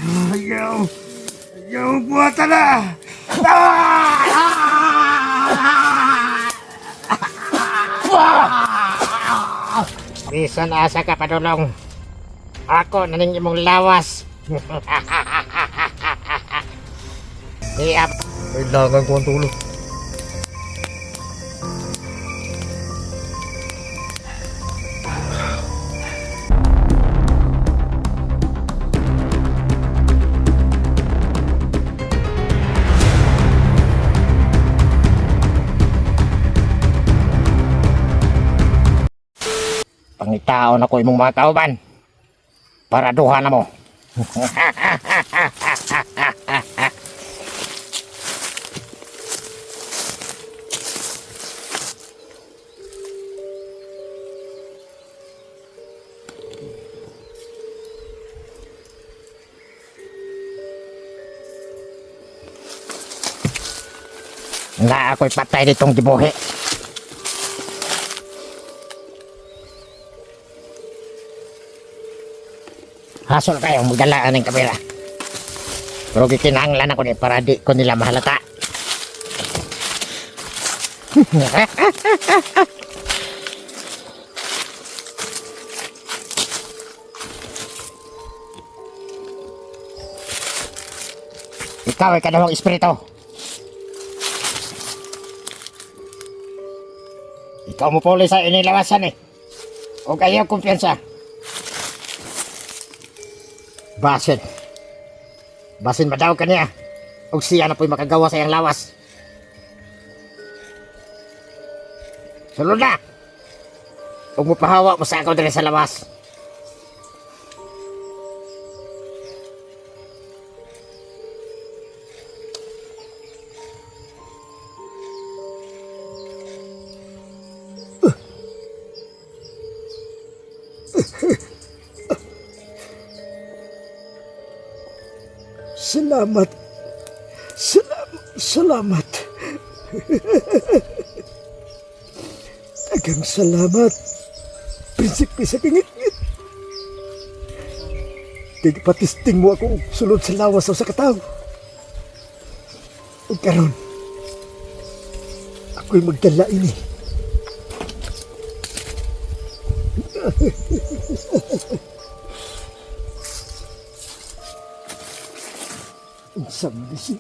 Ayaw! Ayaw buhatan na! Bisan asa ka padulong. Ako naning imong lawas. Iyap. Kailangan ko ang tulong. Pangitaon ako imong mga kauban. Para duha na mo. Na ako'y patay ditong gibuhi. Hasol kayo, magdalaan ng kamera. Pero gikinahanglan ako ni para di ko nila mahalata. Ikaw ay kanawang espiritu. Ikaw mo puli sa inilawasan eh. O kayo kumpiyansa. Basin madaw ka niya. O siya na po'y makagawa sa iyang lawas. Sulod na. Huwag mo pahawa mo sa ako dali sa lawas. Salamat. Salamat. Dagang salamat. Prinsipe sa kingit-ngit. Tigpatisting mo ako sulod sa lawas sa katao. O karon, ako'y magdala ini. Unsang si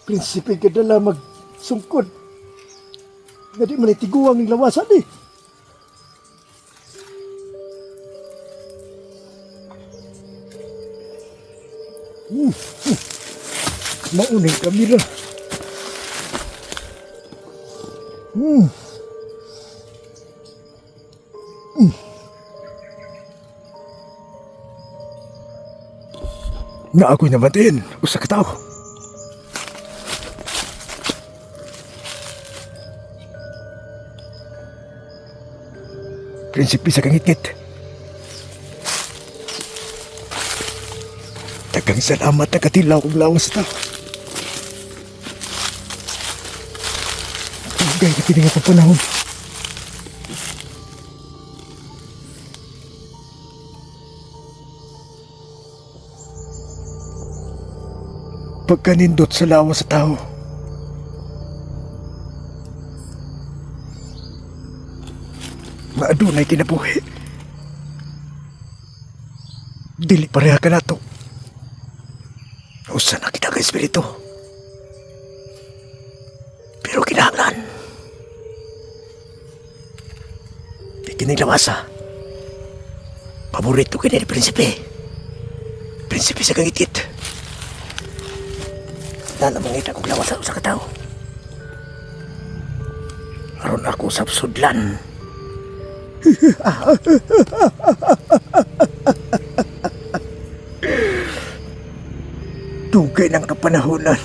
Prinsipe kadala magsungkod. Nga di man itiguang ng lawasan eh. Maunang kamera. Na ako'y namatin, usa ka tao. Prinsipe sa kangit-ngit. Dagang salamat na katilaw kong lawas sa tao. Tugay ka tiningat ang panahon. Pagkanindot sa lawas sa tao, maadunay kinabuhi. Dili pareha ka na to. Usa na kita ka espiritu. Pero kinahanglan. Di kinilawasa. Paborito kini ni Prinsipe. Prinsipe sa kangit-ngit. Na mangita kong lawas sa katao. Aron ako sa sudlan. Tugay ng kapanahonan.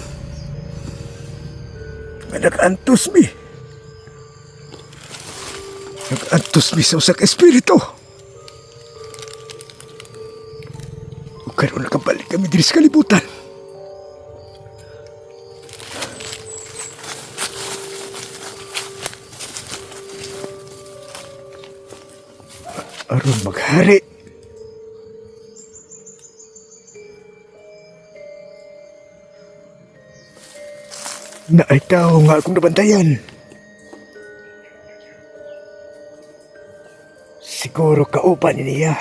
Nag-antos mi. Nag-antos mi sa usak espiritu. O karon nakabalik kami diri sa kalibutan. Aron maghari. Na ay tao nga akong nabantayan. Siguro kauban niya.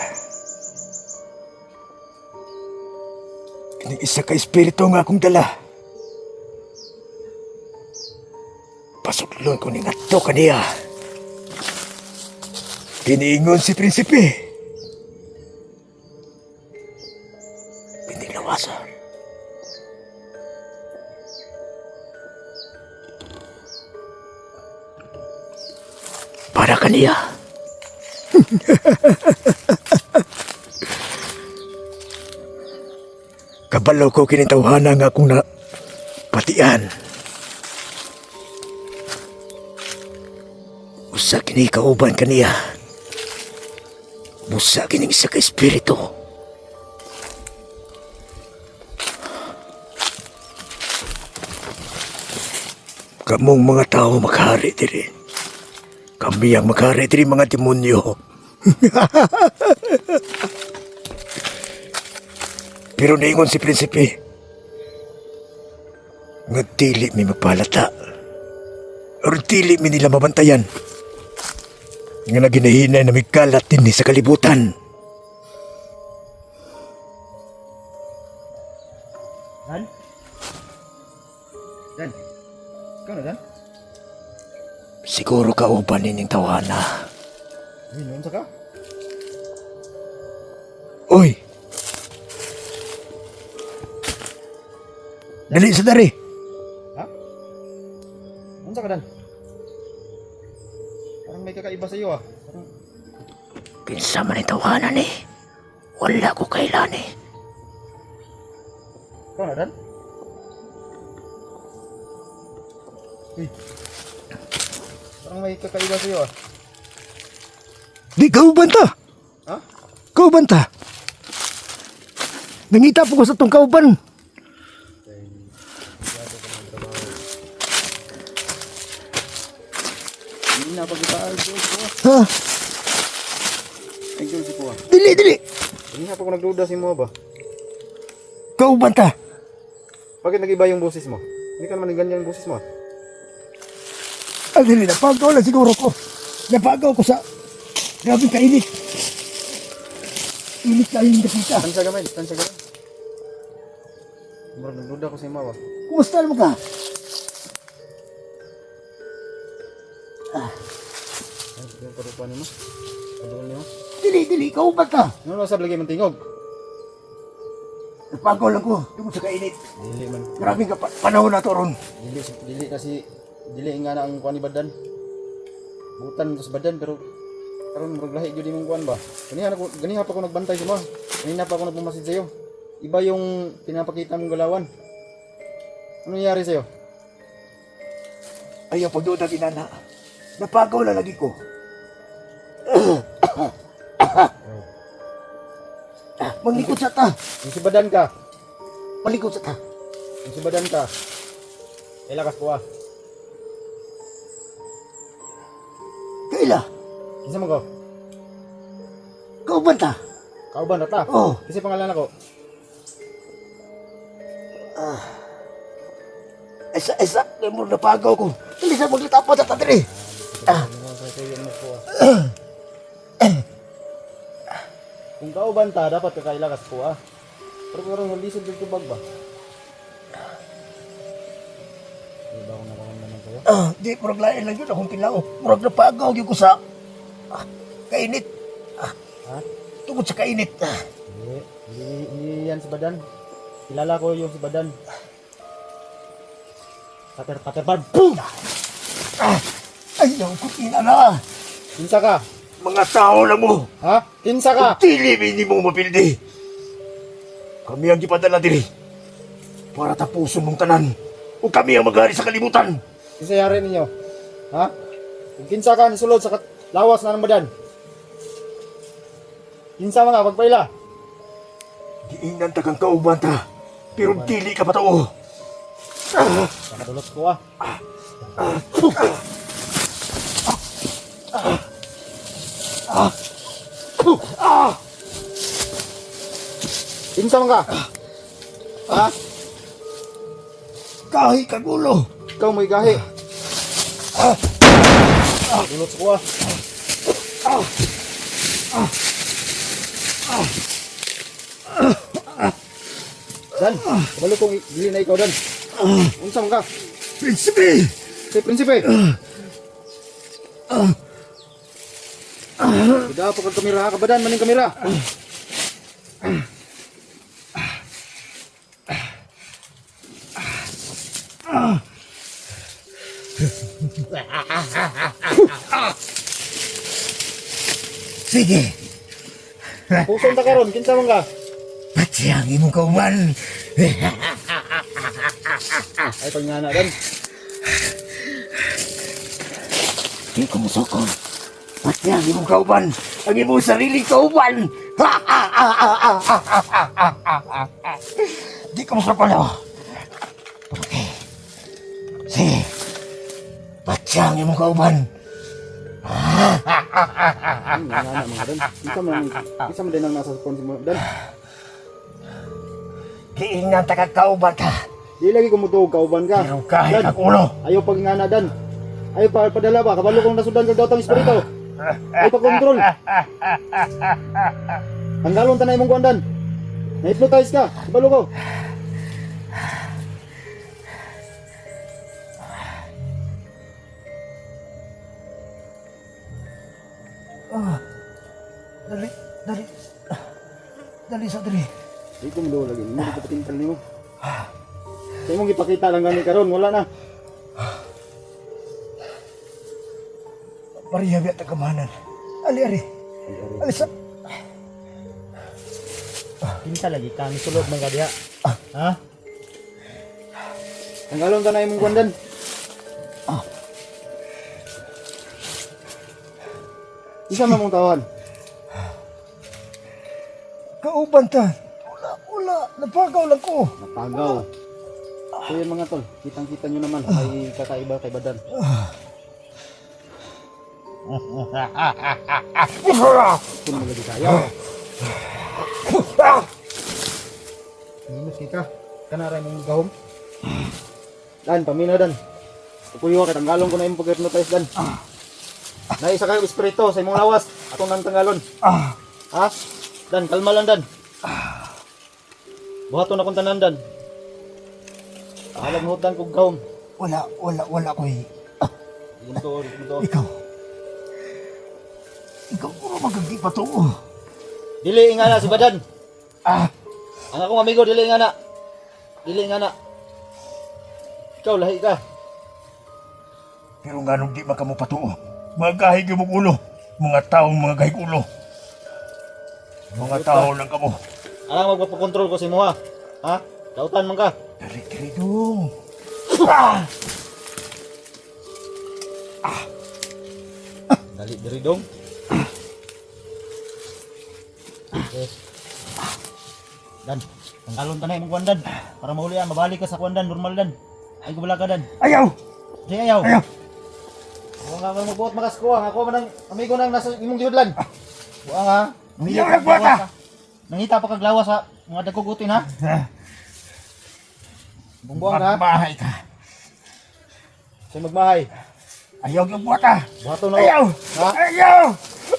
Kining isa ka espiritu nga akong dala. Pasudlon ko ni ngadto kaniya. Kiniingon si prinsipe. Pinilawasan. Para kaniya. Kabalo ko kinitawhana nga akong patian. Usa kini kauban kaniya. Busa kining isa ka espiritu. Kamong mga tao maghari diri. Kami ang maghari diri mga demonyo. Pero naingon si prinsipe. Nga dili mi magpalata. Or dili mi nila mabantayan. Nga naginahinay na may kalat din sa kalibutan. Dan? Dan? Ikaw na, Dan? Siguro kauban nining tawana. Minun sa ka? Oy! Dali sa dari. Ha? Minun sa ka, Dan? Parang may kakaiba sa iyo, ah. Parang... Kinsa man ang tawanan eh. Wala ko kailan eh. Ikaw na, Dan? Uy. Parang may kakaiba sa iyo, ah. Di kauban ta. Ha? Kauban ta. Nangita po ko sa tong kauban. Hindi na pag-itaal, Diyos ko. Ha? Ay, Diyos ko, ah. Dili. Hindi na pa ako nagduda si mo ba? Kauban ta. Bakit nag-iba yung boses mo? Hindi ka naman ganyan yung boses mo, ah. Dili, napagaw lang siguro ko. Napagaw ko sa... Grabe kainit. Init kayo yung nakita. Tansya gamay. Murag nagduda ko si mo, ah. Kumusta mo ka? Ay, yung parupa ni mo. Paduol ni mo. Dili. Kauban ta. Ano na sa lagi man tingog? Napagaw lang ko. Tungkol sa kainit. Dili man. Grabe ka panahon na to ron. Dili kasi dili nga na ang kuan ni badan. Butan ko sa badan pero karon murag lahi gyud imong kuan ba. Ganiha pa ko nagbantay sa mo. Kanina pa ako nagbumasid sa iyo. Iba yung pinapakita mong galawan. Ano nangyari sa iyo? Ayaw pagduda ginana. Napagaw lang lagi ko. Manglikod sa ta. Yung si badan ka. Malikod sa ta. Yung si badan ka. Ay lakas ko ah. Kaila. Kinsa mo ko? Kauban ta. Kauban na ta. Oh. Kasi pangalan ako. Esa. Lemur napagaw ko. Dili sa maglitapo sa ta diri. Kung kauban ta, dapat kakailakas ko ah. Pero parang halisod yung tubag ba? Hindi ba ako nakakamdaman sa'yo? Di, murag lain lang yun akong kilaw. Murag napagaw yun ko sa kainit. Ha? Tungkol sa kainit. Hindi yan si Badan. Kilala ko yung si Badan. Pater, boom! Ayaw ko kinala. Kinsa ka? Mga tao lang mo. Ha? Kinsa ka? Dili, hindi mo mapildi. Kami ang gipadala diri. Para tapuson mong tanan. O kami ang maghari sa kalibutan. Kinsa yari ninyo? Ha? Kung kinsa ka, nisulod sa lawas na ng Badan. Kinsa mga pagpaila? Giingnan tagang kauban ta. Pero dili ka patao. Nakadulot ko ah. Kinsa man ka? Ha? Kahit kagulo. ikaw mo igahi. Dulot sa kuha. Dan, kabalo kong dili na ikaw, Dan. Unsa man ka? Prinsipe! Si Prinsipe. Tidak apa kang kamera, kabadan maning kamera. Sige! Puson ta karon, kinsa man ka? Pati ang imong kauban! Ay pangana, Dan. Di ko musukol. Pati ang imong kauban! Ang imong sariling kauban! Di ko musukol ako. Okay. Sige. Pati ang imong kauban! Pangana mga Dan. Kinsa man din ang nasa phone mo, Dan. Kiingnan ta kauban ka. Di lagi ko mutuog kauban ka. Pero kahit Dan, ang ulo. ayaw pangingana, Dan. Ayaw padala ba? Kabalo kong nasudan kag daotang espiritu. Ayaw pa-control. Tanggalon ta na imong kuan, Dan. Na-hypnotize ka. Kabalo ko. Dali, dali. Dali sa dali. Di ko mo lagi. Hindi ko patingkal nimo. Sa imong ipakita lang gani karon, wala na. Mariya biya tagamanan. Ali, ali. Alisa. Kinsa lagi ka sulod man ka diha. Ha? Tanggalon ta na imong kuan, Dan. Isa man mong tawan. Kauban ta. Wala. Napagaw lang ko. Napagaw. So yun mga tol, kitang-kita nyo naman ay kakaiba kay Badan. Kung malagi tayo. Minus kita. Kanaray mong gahom. Dan, paminaw, Dan. Tukuyo ka, tanggalon ko na yung pag-hypnotize, Dan. Naisa kayo espiritu sa imong lawas. Atong nang tanggalon. Ha? Dan, kalma lang, Dan. Buhaton akong tanan, Dan. Alam mo, Dan, kong gahom. Wala ko eh. Ginto. Ikaw. Ikaw puro magagdi pa to. Dili nga na si Badan. Ah, Ang akong amigo, dili nga na. Dili nga na. Ikaw, lahi ka. pero nga nung di maka mo patuo. Mga gahig yung ulo. Mga taong mga gahig ulo. Mga tao lang kamo. Alang magpapakontrol ko si mo, ha? Ha? Dautan man ka. Dari dong. Ah! Dali, diri dong. Okay. Dan, tanggalon ta na imong kuwan, Dan. Para mahuli yan, mabalik ka sa kuwan, Dan. Normal, Dan. Ay, gubala ka, Dan. Ayaw! Di ayaw. Ayaw! Ako nga magbuot makas ko, ha? Ako man ang amigo nang nasa imong gihudlan. Buang, ha? Ayaw nagbuot, ha? Nangita pa kaglawas, ha? Mga dagugutin, ha? Bumbuang, ha? Magbahay ka. Siya magmahay. Ayaw yung buwata. Buhato na. Ayaw! Ha? Ayaw!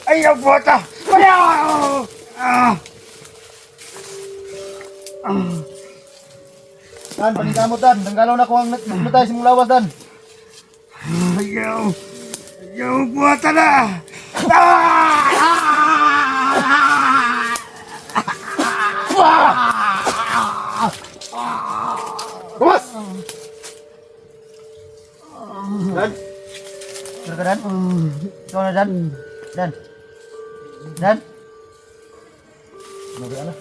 Ayaw buwata! Ayaw! Ah! Dan, panigamot, Dan. Tanggalon ako ang nagmutay sa mong lawas, Dan. Ayaw! Ayaw buwata na! Ah! Buwas! Dan? Sure ka, Dan? Ikaw na, Dan? Dan? Dan? Mabi na.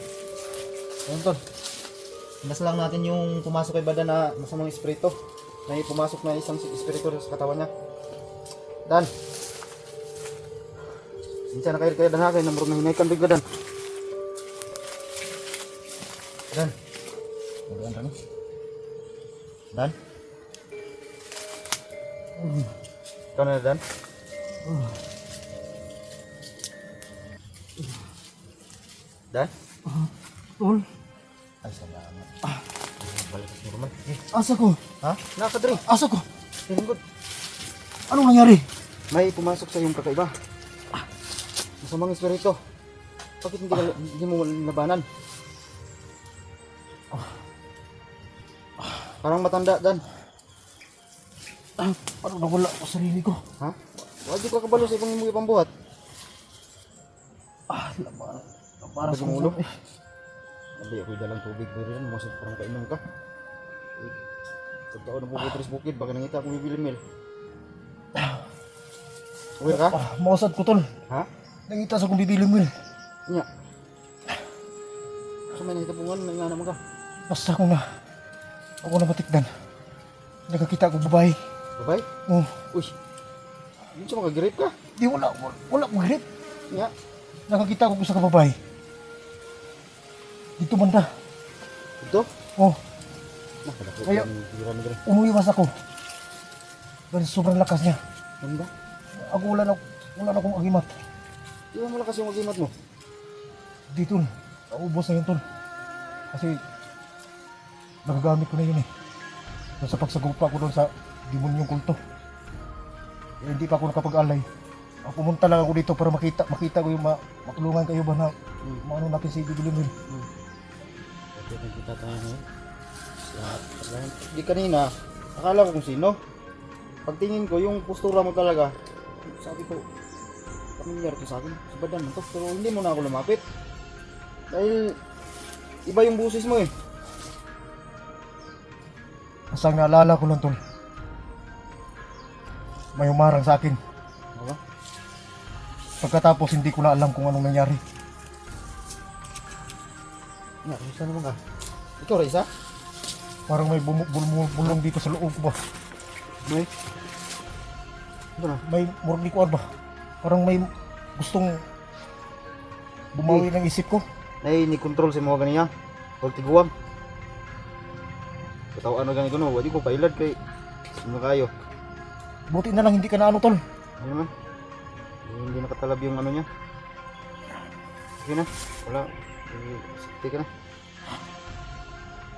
Tonton. Inas lang natin yung pumasok kay Badan na masamang espiritu. Na pumasok na isang espiritu sa katawan niya. Dan? Sinsa na kayo Dan ha? Kaya namurog na hinaykan bigla, Dan. Dan? Mabi na, Dan? Ikaw na, Dan? Dan? Tol, Ay, salamat. Balik sa normal. Asa ko? Ha? Nakadre. Asa ko? Lingkod. Anong nangyari? May pumasok sa iyong kakaiba. Masamang espiritu. Bakit hindi mo labanan? Parang matanda, Dan. Parang nawala ako sa sarili ko. Ha? Huwag di ka kabalo sa ibang mga pambuhat. Parang Sa ulo. Sabi ako'y dalang tubig pero yan. Masip parang kainom ka. Sa taon na puputris bukid. Baka nangita akong bibilimil. Okay ka? Mausad ko tol. Ha? Nangita sa kong bibilimil. Nya. So may nahitapungan. May nga naman ka. Basta ako na. Ako na matikdan. Nakakita ko babae. Babay? Oh, Uy. Hindi siya makagirip ka. di wala akong grip. Nya. Nakakita ko sa babae. Dito banda. Ito? Oh, Nakadakot Ayaw. yung tigiran mo. umuiwas ako. Dahil sobrang lakas niya. Ano ba? Ako wala na akong agimat. Di ba malakas yung agimat mo? Dito, naubos na yun tol. Kasi nagagamit ko na yun eh. Doon sa pagsagupa ko doon sa demonyong kulto. Eh, hindi pa ako nakapag-alay. Pumunta lang ako dito para makita ko yung matulungan kayo ba na maano natin si Bibilimil. Bakit nagkita tayo ngayon? Di kanina, akala ko kung sino. Pagtingin ko, yung postura mo talaga, sabi ko, familiar to sa akin, si Badan to. Pero hindi mo na ako lumapit. Dahil, iba yung busis mo eh. Asang naalala ko lang tol. May umarang sa akin. Diba? Pagkatapos hindi ko na alam kung anong nangyari. Nga, kumusta naman ka? Ikaw, Reza? Parang may bulong dito sa loob ko ba. May? Ano na? May murlikuan ba. Parang may gustong bumawi ng isip ko. Nay, ni-control sa mga ganiya. Huwag tiguam. Katawaan na ganito, no? Wadi ko pailad kay sino kayo. Buti na lang hindi ka na ano tol. Ano naman? Hindi nakatalab yung ano niya. Sige na. Wala. Sige ka na.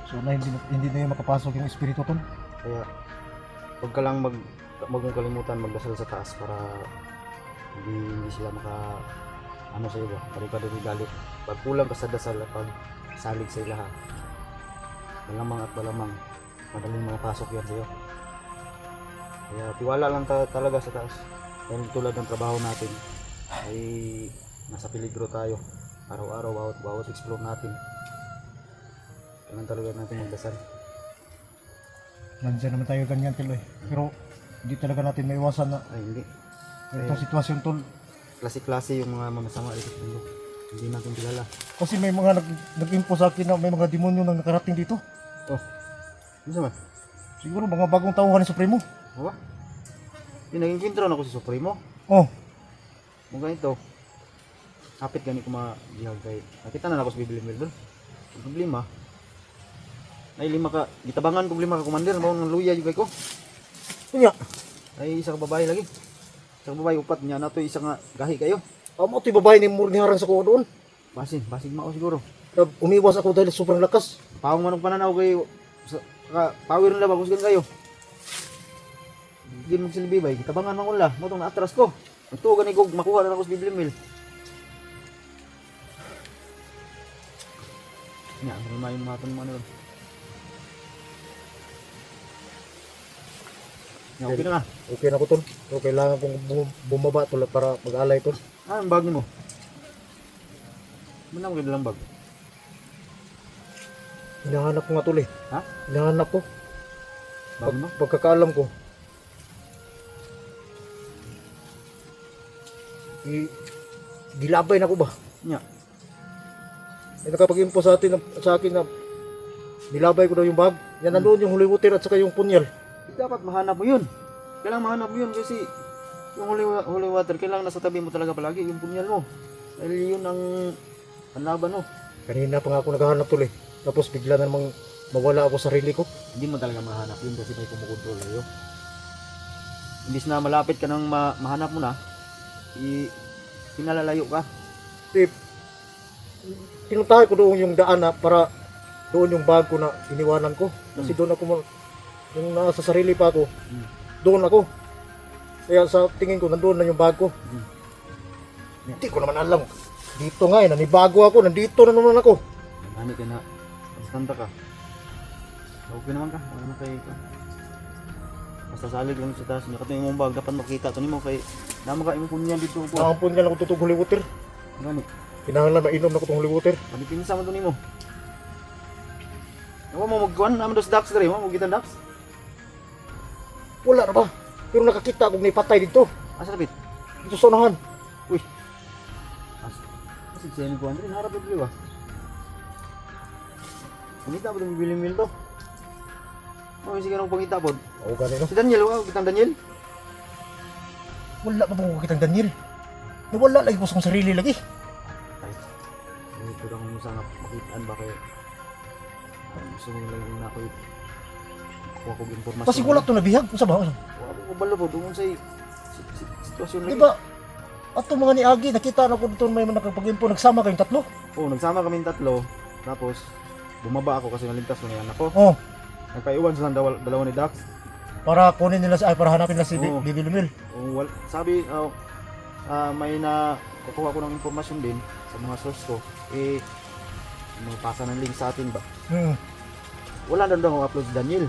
So na hindi na yung makapasok yung espiritu tol. Kaya, huwag ka lang wag mong kalimutan magdasal sa taas para hindi sila ano sa iyo ba? Parikado ni galit. Pag kulang ka sa dasal at pag salig sa ilaha, malamang at malamang madaling makapasok yan sa iyo. Kaya tiwala lang talaga sa taas. Dahil tulad ng trabaho natin ay nasa peligro tayo. Araw-araw, bawat explore natin. Kailangan talaga natin magdasal. Nandiyan naman tayo ganyan tol eh. Pero hindi talaga natin maiwasan na Ay hindi. itong sitwasyon tol. Klase-klase yung mga mamasama dito sa mundo. Hindi natin kilala. Kasi may mga nag-info sa akin na may mga demonyo nang nakarating dito. Oh, ano naman? Siguro mga bagong tauhan ni Supremo. Diba? Yung naging kwentro na ako si Supremo. Oh, Kung ganito, kapit gani ko ma-gihag kay nakita na ako sa Bibilimil doon. Ang problema, ay lima ka, gitabangan ko lima ka commander, mao ng luya yung ko. kanya. Ay isa ka babae lagi. Isa ka babae upat niya na to isa nga gahi kayo. Amo ito babae ni Murni harang sa ko doon. Basin mao siguro. Umiwas ako dahil sobrang lakas. Pawang manong pananaw kay power nila ba kusgan kayo. Hindi mo silbi bay, gitabangan man ko la, mo tong naatras ko. Ito gani ko makuha na ako sa Bibilimil. Nya, ano na yung mga tanong ano. Nya, okay na ka. Okay na ko tol. So kailangan kong bumaba tol para mag-alay tol. Ah, ang bag mo. Mana mo lang bag? Hinahanap ko nga tol eh. Ha? Hinahanap ko. Bag mo? Pagkakaalam ko. Gilabay na ko ba? Nya. May nakapag-info sa akin na nilabay ko daw yung bag. Yan nandoon yung holy water at saka yung punyal. Dapat mahanap mo 'yun. Kailangan mahanap mo 'yun kasi yung holy water kailangan nasa tabi mo talaga palagi yung punyal mo. Dahil 'yun ang panlaban mo. Kanina pa nga ako naghahanap tol eh. Tapos bigla na namang mawala ako sa sarili ko. Hindi mo talaga mahanap 'yun kasi may kumukontrol sa'yo. Imbis na malapit ka nang mahanap mo na, pinalalayo ka. Eh, tinutahay ko doon yung daan na para doon yung bag ko na iniwanan ko. Kasi doon ako, yung nasa sarili pa ako, doon ako. Kaya sa tingin ko, nandoon na yung bag ko. Hindi ko naman alam. Dito nga eh, nanibago ako, nandito na naman ako. Ano ka na? Bastanta ka. Okay naman ka. Wala na kayo ka. Basta salig lang sa taas niya. Kato yung mong bag. Dapat makita. Ito mo kay... Naman ka imong kunyan dito po. Nakampun nga lang ako tutong holy water. Gani. Kinahanglan mainom na ko itong holy water. Panipinsa mo ito mo. Ewan mo magkuhan. Naman dos ducks dali mo. Magitan ducks. Wala na ba? Pero nakakita akong naipatay dito. Asa lapit? Dito sa unahan. Uy. Kasi siya ni Kuan rin. Harap ito ba? Pangita po itong bilimil to. Ano yung sigarong pangita po? Oo, ganun no? Si Daniel, wow, kitang Daniel. Wala pa bang kitang Daniel? Wala lagi ko sa sarili lagi. Ay, ito lang mo sana makitaan ba kayo. Gusto mo lang yung nakoy. Kuha ko informasyon. Kasi wala ito nabihag. Kung sa ba? Wala ko balo po, tungkol sa sitwasyon lagi. Di ba? At mga ni Agi, nakita na ko dito may nakapag-info. Nagsama kayong tatlo. Oo, nagsama kami tatlo. Tapos, bumaba ako kasi naligtas ko na yan ako. Oh, Nagpaiwan sila dalawa ni Dax. para kunin nila para hanapin nila si Oo. Bibi Lumil. Sabi, may na kukuha ko ng informasyon din sa mga source ko. Magpasa ng link sa atin ba? Wala na daw upload si Daniel.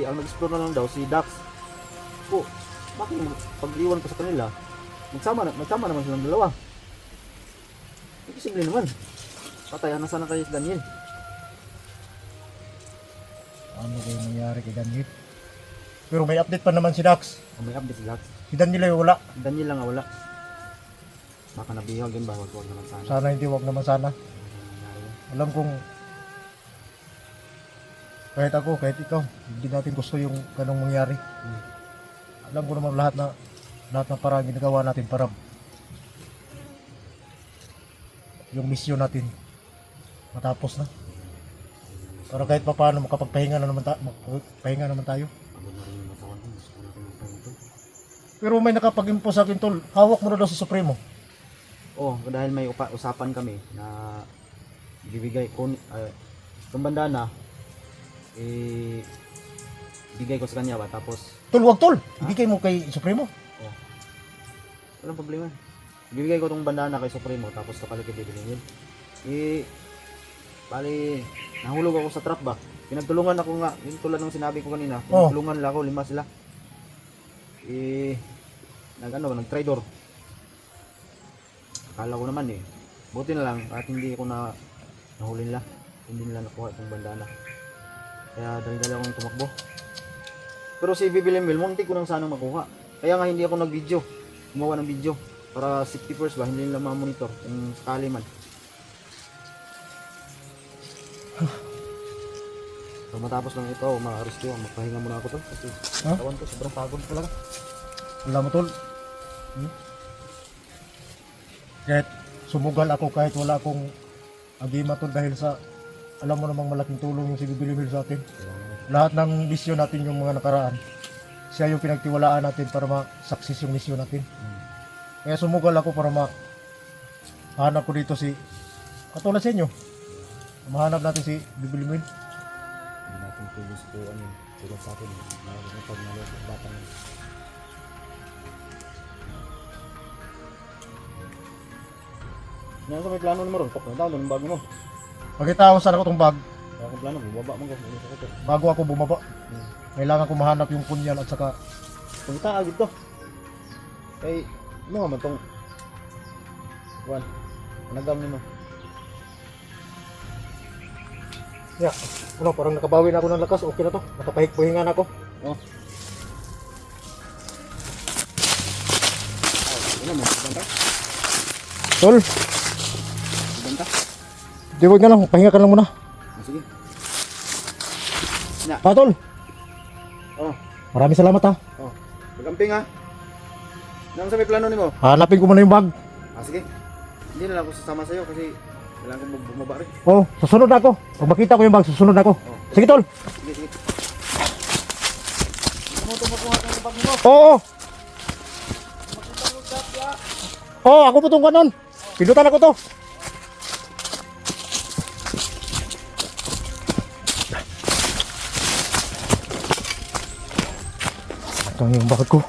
Ang nag-explore na lang daw si Dax. Po, bakit pag-iwan ko sa kanila, nagsama naman silang dalawa. Simple naman. Patayan na sana kayo si Daniel. Ano ba yung nangyari kay Daniel? Pero may update pa naman si Dax. May update si Dax. Si Daniel ay wala. Si Daniel lang wala. Baka nabihag din ba? Wag naman sana. Sana hindi, wag naman sana. Alam kong kahit ako, kahit ikaw, hindi natin gusto yung ganong mangyari. Alam ko naman lahat ng parang ginagawa natin para yung misyon natin matapos na. Para kahit pa paano makapagpahinga naman tayo. Pagod na rin yung matawan ko. Gusto ko natin magpahinga. Pero may nakapag-impose sa akin, tol. Hawak mo na daw sa Supremo. Oh, dahil may usapan kami na bibigay ko itong bandana bigay ko sa kanya ba, tapos Tol, wag tol. Ibigay mo kay Supremo. walang problema. Bibigay ko itong bandana kay Supremo tapos kapalit kay Bibilingin. Bali, nahulog ako sa trap ba. Pinagtulungan ako nga, yung tulad ng sinabi ko kanina. Pinagtulungan nila ako, 5 sila. Nag-traitor. Akala ko naman buti na lang at hindi ko nahuli nila. Hindi nila nakuha itong bandana. Kaya dali-dali akong tumakbo. Pero si Bibilimil, munti ko nang sanang makuha. Kaya nga hindi ako nag-video. Gumawa ng video. Para safety first ba, hindi nila ma-monitor kung sakali man. So matapos lang ito, ma-rescue, magpahinga muna ako to. Kasi katawan ko, sobrang pagod talaga. Alam mo tol. Kahit sumugal ako, kahit wala akong agima tol, dahil sa alam mo namang malaking tulong yung si Bibilimil sa atin. Lahat ng misyon natin yung mga nakaraan, siya yung pinagtiwalaan natin para ma-success yung misyon natin. Kaya sumugal ako para mahanap ko dito si katulad sa inyo. Mahanap natin si Bibilimil. Hindi natin tulos po tulad sa atin. Pag nalok ang bata na. Ngayon sa may plano naman ron, pok, nataon doon bago mo. Pagkita ako sana ko itong bag, Kaya akong plano, bubaba mo ko. bago ako bumaba. Kailangan ko mahanap yung punyal at saka Punta agad to. Kay, ano nga man tong Juan, nagam mo. yeah. Ano, parang nakabawi na ako ng lakas, okay na to. Nakapahik-pahinga na ako. Ano mo, banta? Tol, Banta? di wag na lang, pahinga ka lang muna. Sige. Pa tol, Oh, maraming salamat ha. magamping ha. Nang sa may plano nimo? Hanapin ko muna yung bag. Sige. Hindi na lang ako sasama sa'yo kasi kailangan ko bumaba rin. Oh, susunod na ako. Pag makita ko yung bag, susunod na ako. Sige tol. Sige, sige. Ano mo ito makuha ng bag mo? Oo. Oo, ako po itong kanon. Pinutan ako to. Saan yung bag ko?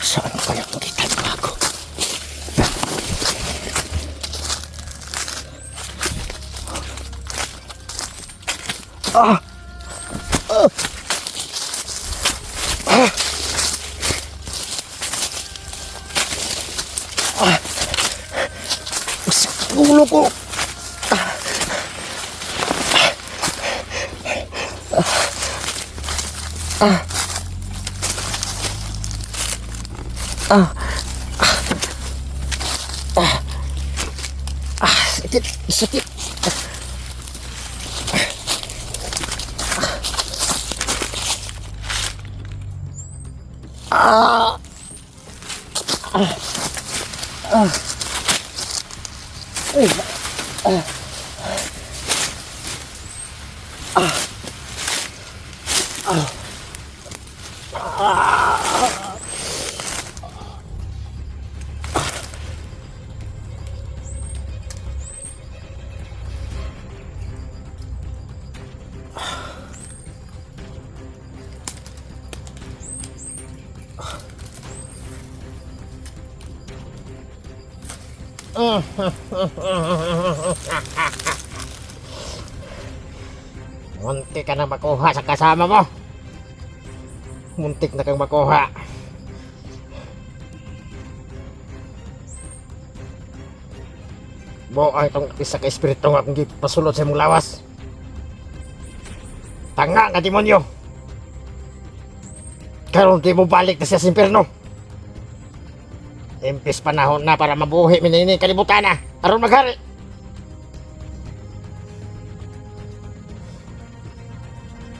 Saan kaya makita yung bag ko? Ah! Ah! Ah! Ah! Sakit ang ulo ko. Ah! Ah! Ah! Ah! Sakit! Sakit! Ah! Ah! Ah! Ay! Ah! Ah! Ah! Muntik ka na makuha sa kasama mo. Muntik na kang makuha. Mo ay itong isa ka espiritu nga kung pasulod sa imong lawas. Tanga nga demonyo. Karon di mo balik na siya sa impyerno. Impis panahon na para mabuhi minini kalibutan na. Aron maghari.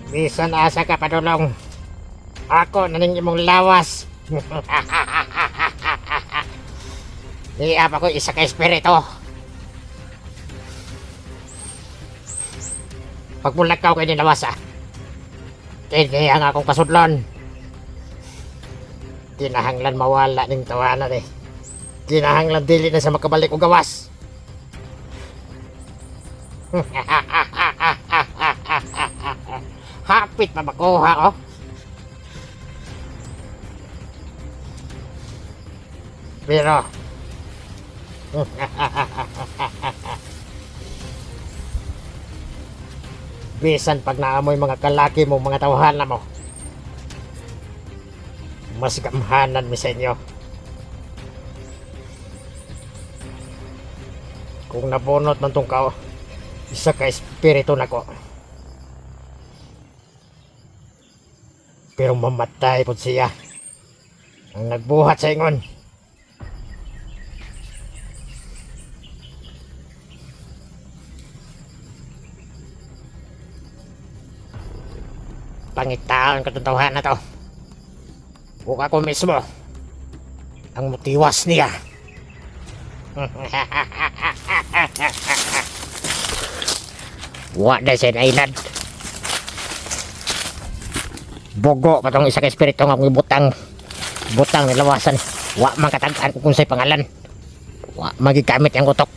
Bisan asa ka padulong. Ako naning imong lawas. Iap ako isa ka espiritu. Pagmulak ka kay nilawas ah. Kini ang akong pasudlon. Kinahanglan mawala ning tawanan eh. Kinahanglan dili na sa makabalik og gawas. Hapit na makuha oh. Pero bisan pag naamoy mga kalaki mo, mga tawhana mo, mas gamhanan mi sa inyo. Kung nabunot man tong kao, isa ka espiritu nako. Pero mamatay po siya ang nagbuhat sa ingon. Pangitaon ko itong tawhan na to. Huwag ako mismo ang mutiwas niya. What does an island? Bogo pa tong isa ka espiritu nga butang nilawasan. Wa man katag-an kung sa'y pangalan. Wa magigamit ang utok.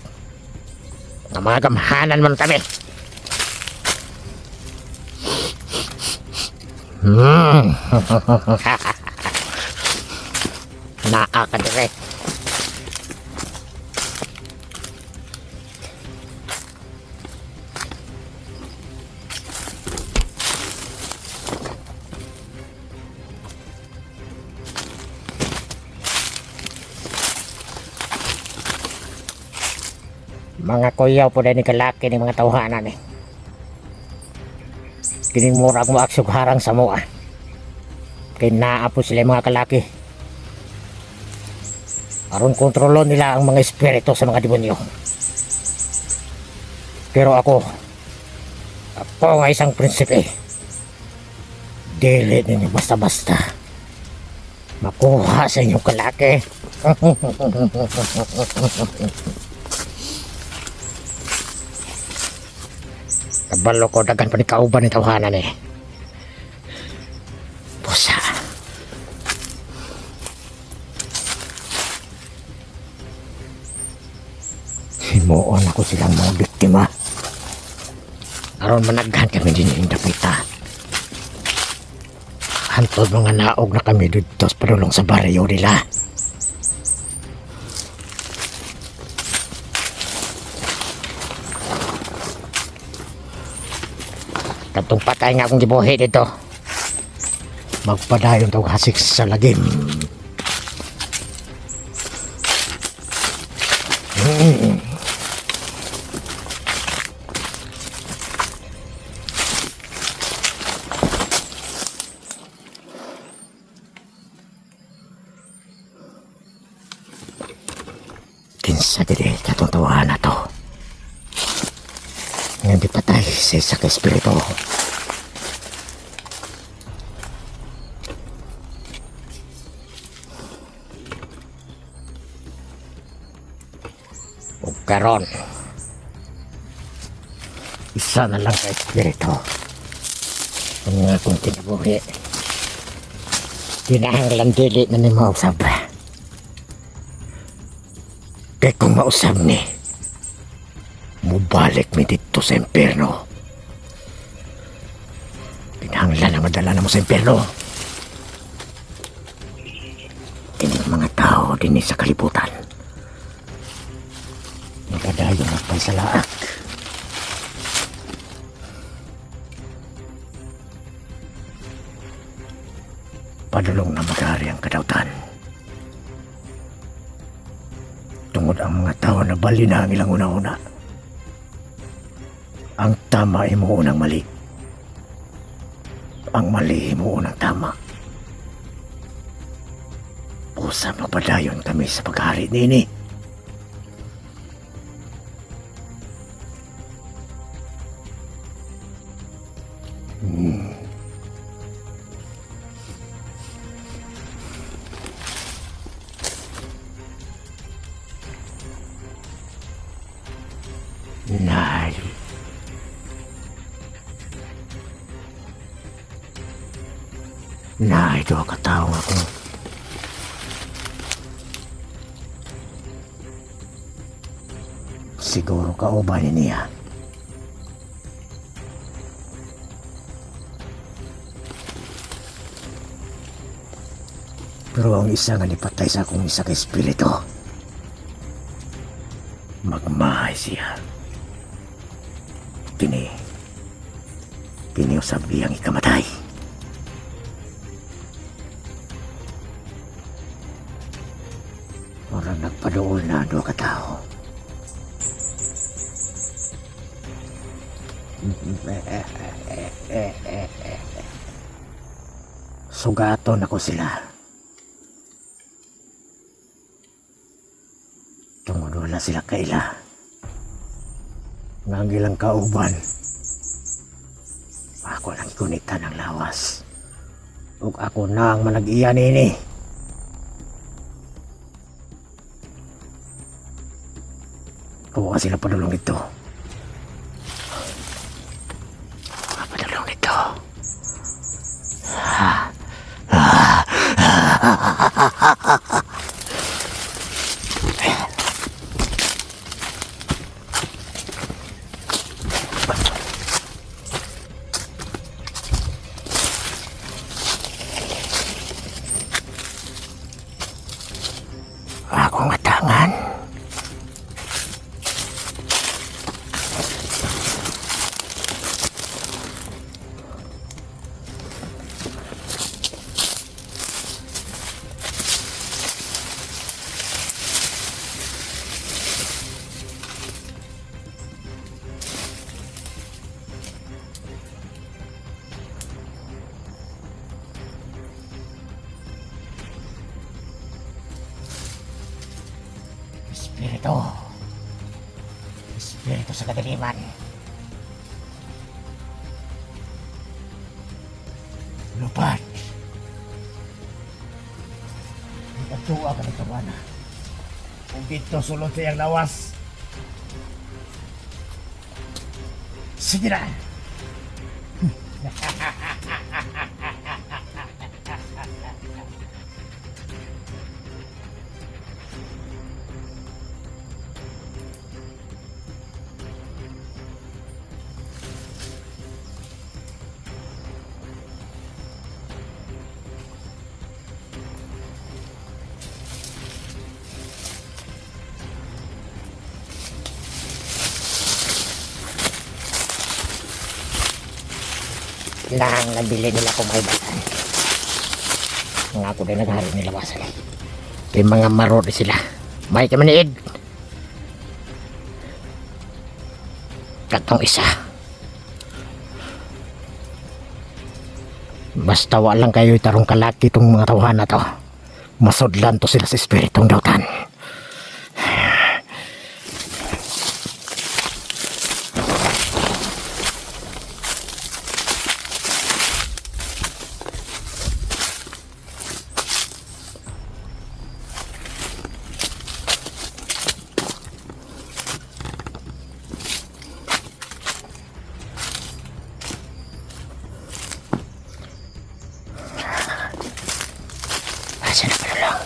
Nga mga gamhanan man kami. Naa ka dire. Mga kuyaw po dahil ni kalaki ni mga tawhanan eh. Kining murag mo aksog harang sa mua. Kaya naapo sila mga kalaki. Aron kontrolon nila ang mga espiritu sa mga demonyo. Pero ako nga isang prinsipe. Dili ninyo basta-basta makuha sa inyong kalaki. Kabalo ko dagan pa ni kauban ni tawanan eh. Pusa. Himuon ako silang mga biktima. Aron managhan kami din yung dapita. Hantod mga naog na kami dito sa padulong sa baryo nila. Katong patay nga akong gibuhi dito. Magpadayon tawag hasik sa lagim. Kinsa diri katong tawahan na to. Nga di patay sa isa ka espiritu. O karon, isa na lang ka espiritu. Ang nga kong kinabuhi. Kinahanglan dili na ni mausap. Kaya kung mausap ni, mubalik mi dito sa impyerno. Kinahanglan na madala na mo sa impyerno. Kining mga tao din sa kalibutan. Nagadayo na pa'y sa laak. Padulong na magari ang kadautan. Tungod ang mga tao na bali na ang ilang una-una. Ang tama ay mo unang mali. Ang mali mo unang tama. Pusa mapadayon kami sa paghari nini. Nay. Nay, do ka tao ako. Siguro kauban niya. Pero ang isa nga nipatay sa akong isa ka espiritu. Magmahay siya. Kini usab iyang ikamatay. Orang nagpaduol na do ka tao. Sugaton ako sila. Tungod wala sila kaila. Nga ang ilang kauban. Ako lang ikunita ng lawas. Ug ako na ang manag-iya nini. Kuha sila padulong ito. Padulong ito. Ako nga tangan. Espiritu sa kadiliman. Lupad. Nagtuwa ka ng kawana. Kung dito sulod sa iyang lawas. Sige na. Nang nabili nila kung may batan. Nga ako din naghari nila wasan. Yung mga marori sila. May kamaniid. Katong isa. Basta walang kayo itarong kalaki itong mga tawahan na to. Masudlan to sila sa espiritong dautan. Asa na pala lang?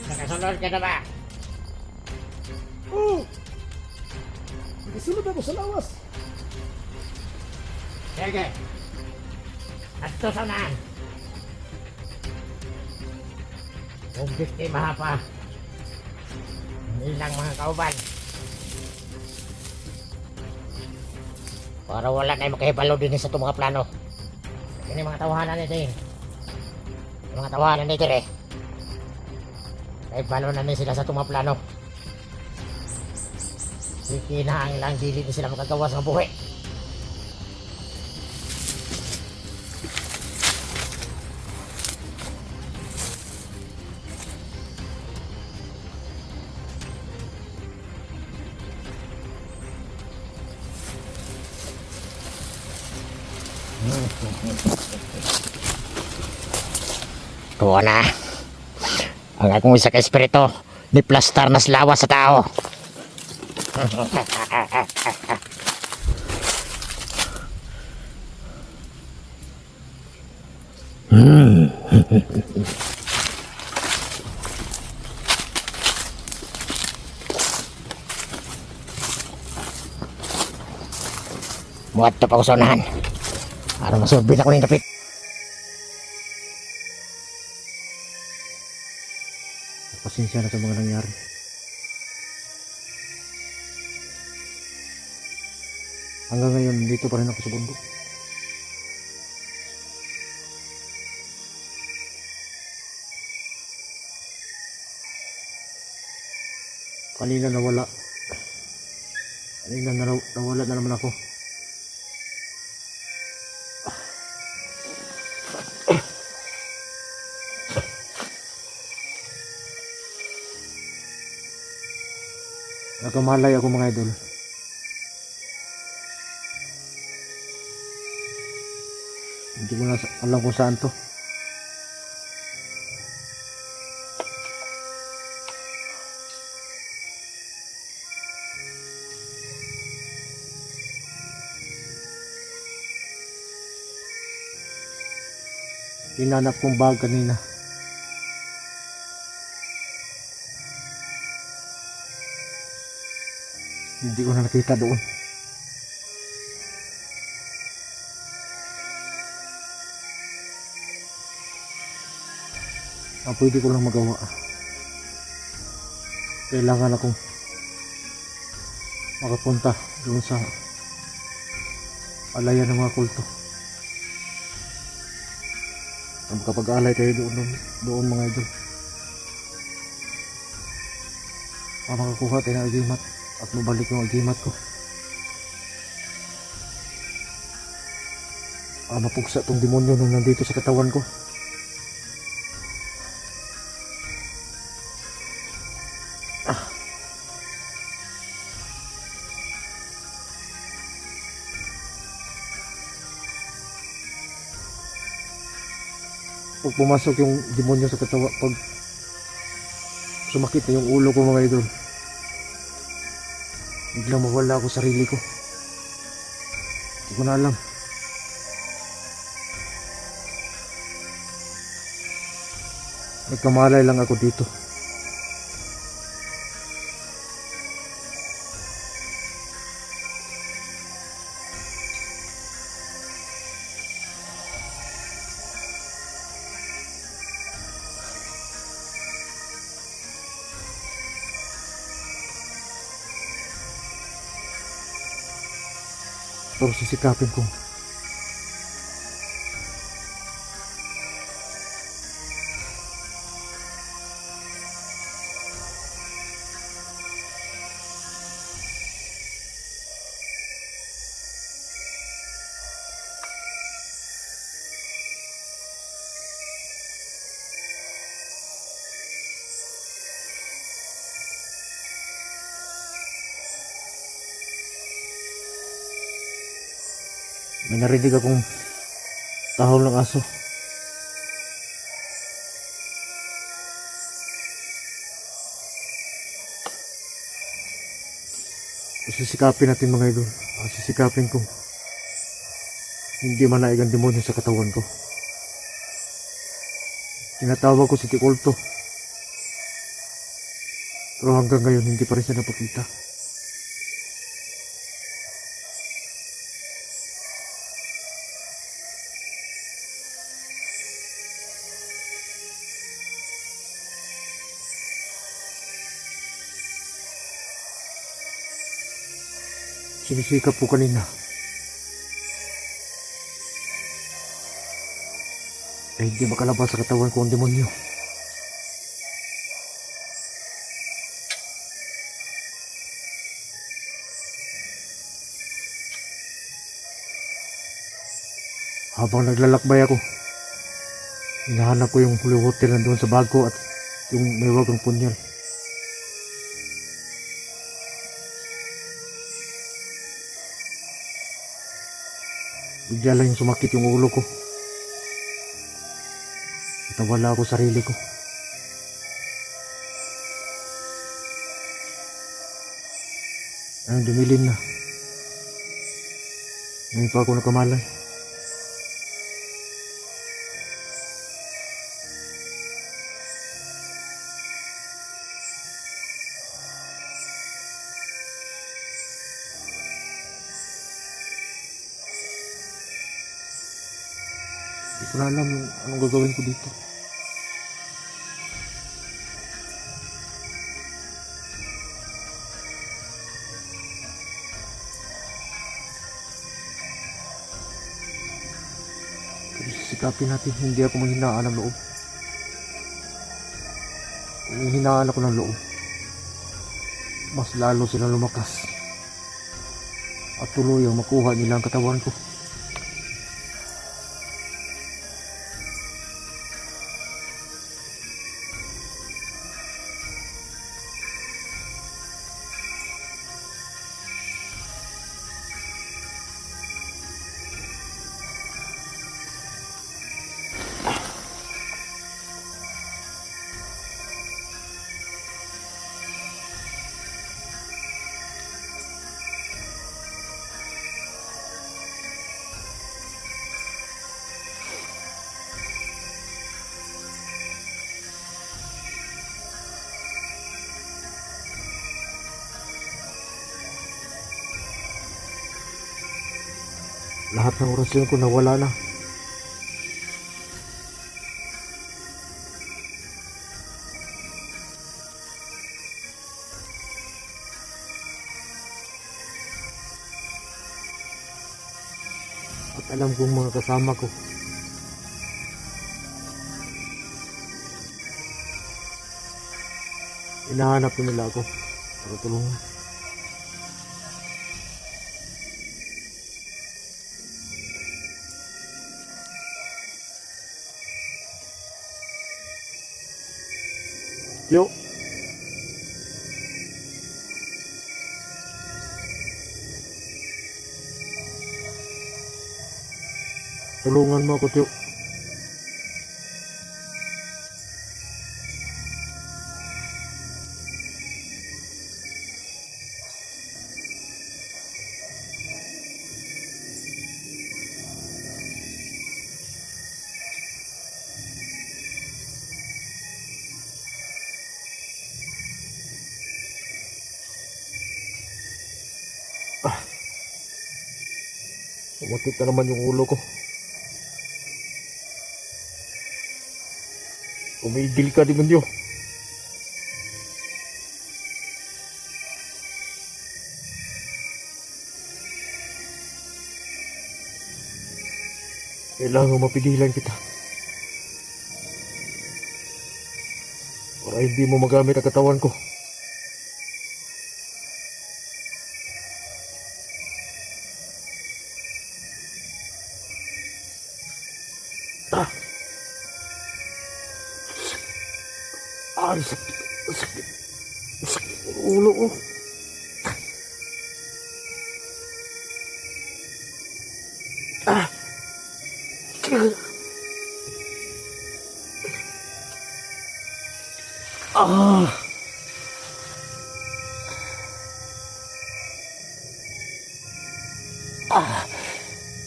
Nakasunod ka na ba? Oh! Nakasunod ako sa lawas. Sige. Ato sa unahan. Kung biktima pa. Ilang mga kauban. Para wala na yung makahibalo din sa itong mga plano. Ini mga tawahanan nito eh. Yung mga tawahanan nito eh. Kahibalo na din sila sa itong mga plano. Ikinahang lang dili na sila makagawas ng buhay. Tuwa na. Ang akong isa ka espiritu ni plastar na lawas sa tao. Muat to pa ko sa unahan. Para masurbi na ko ng dapit. Pasensya na sa mga nangyari. Hanggang ngayon, dito pa rin ako sa bundok. Kanina nawala. Kanina nawala na naman ako. Nagkamalay ako mga idol. Hindi ko na alam kung saan to. Hinanap kong bag kanina. Hindi ko na nakita doon. ang pwede ko lang magawa, kailangan akong makapunta doon sa alayan ng mga kulto. Kapag-alay tayo doon mga idol, makakuha tayo ng agimat at mabalik yung agimat ko. Mapugsa tong demonyo nung nandito sa katawan ko. Pag pumasok yung demonyo sa katawan, pag sumakit na yung ulo ko mga idol, biglang mawala ako sarili ko. Hindi ko na alam. Nagkamalay lang ako dito. Pero sisikapin ko may narinig akong tahol ng aso. Sisikapin natin mga idol. Sisikapin ko hindi manaig ang demonyo sa katawan ko. Tinatawag ko si Tikulto, pero hanggang ngayon hindi pa rin siya napakita. Sinisikap ko kanina. Hindi makalabas sa katawan ko ang demonyo. Habang naglalakbay ako, hinahanap ko yung Holy Hotel na doon sa bag ko at yung may wagang punyal. Bigla lang yung sumakit yung ulo ko. Nawala ako sarili ko. Ayun, dumilim na. Ngayon pa ako nakamalay. Hindi ko na alam anong gagawin ko dito. Pero sisikapin natin, hindi ako manghinaan ng loob. Kung hinaan ako ng loob, mas lalo silang lumakas at tuluyang makuha nila ang katawan ko. Lahat ng orasyon ko nawala na. alam kong mga kasama ko. Hinahanap nila ako para tulungan. Yo. Tulungan mo ako, Tiyo. Umakit na naman yung ulo ko. Umigil ka, demonyo. Kailangan mapigilan kita. Para hindi mo magamit ang katawan ko. Sakit. Sakit ang ulo ko.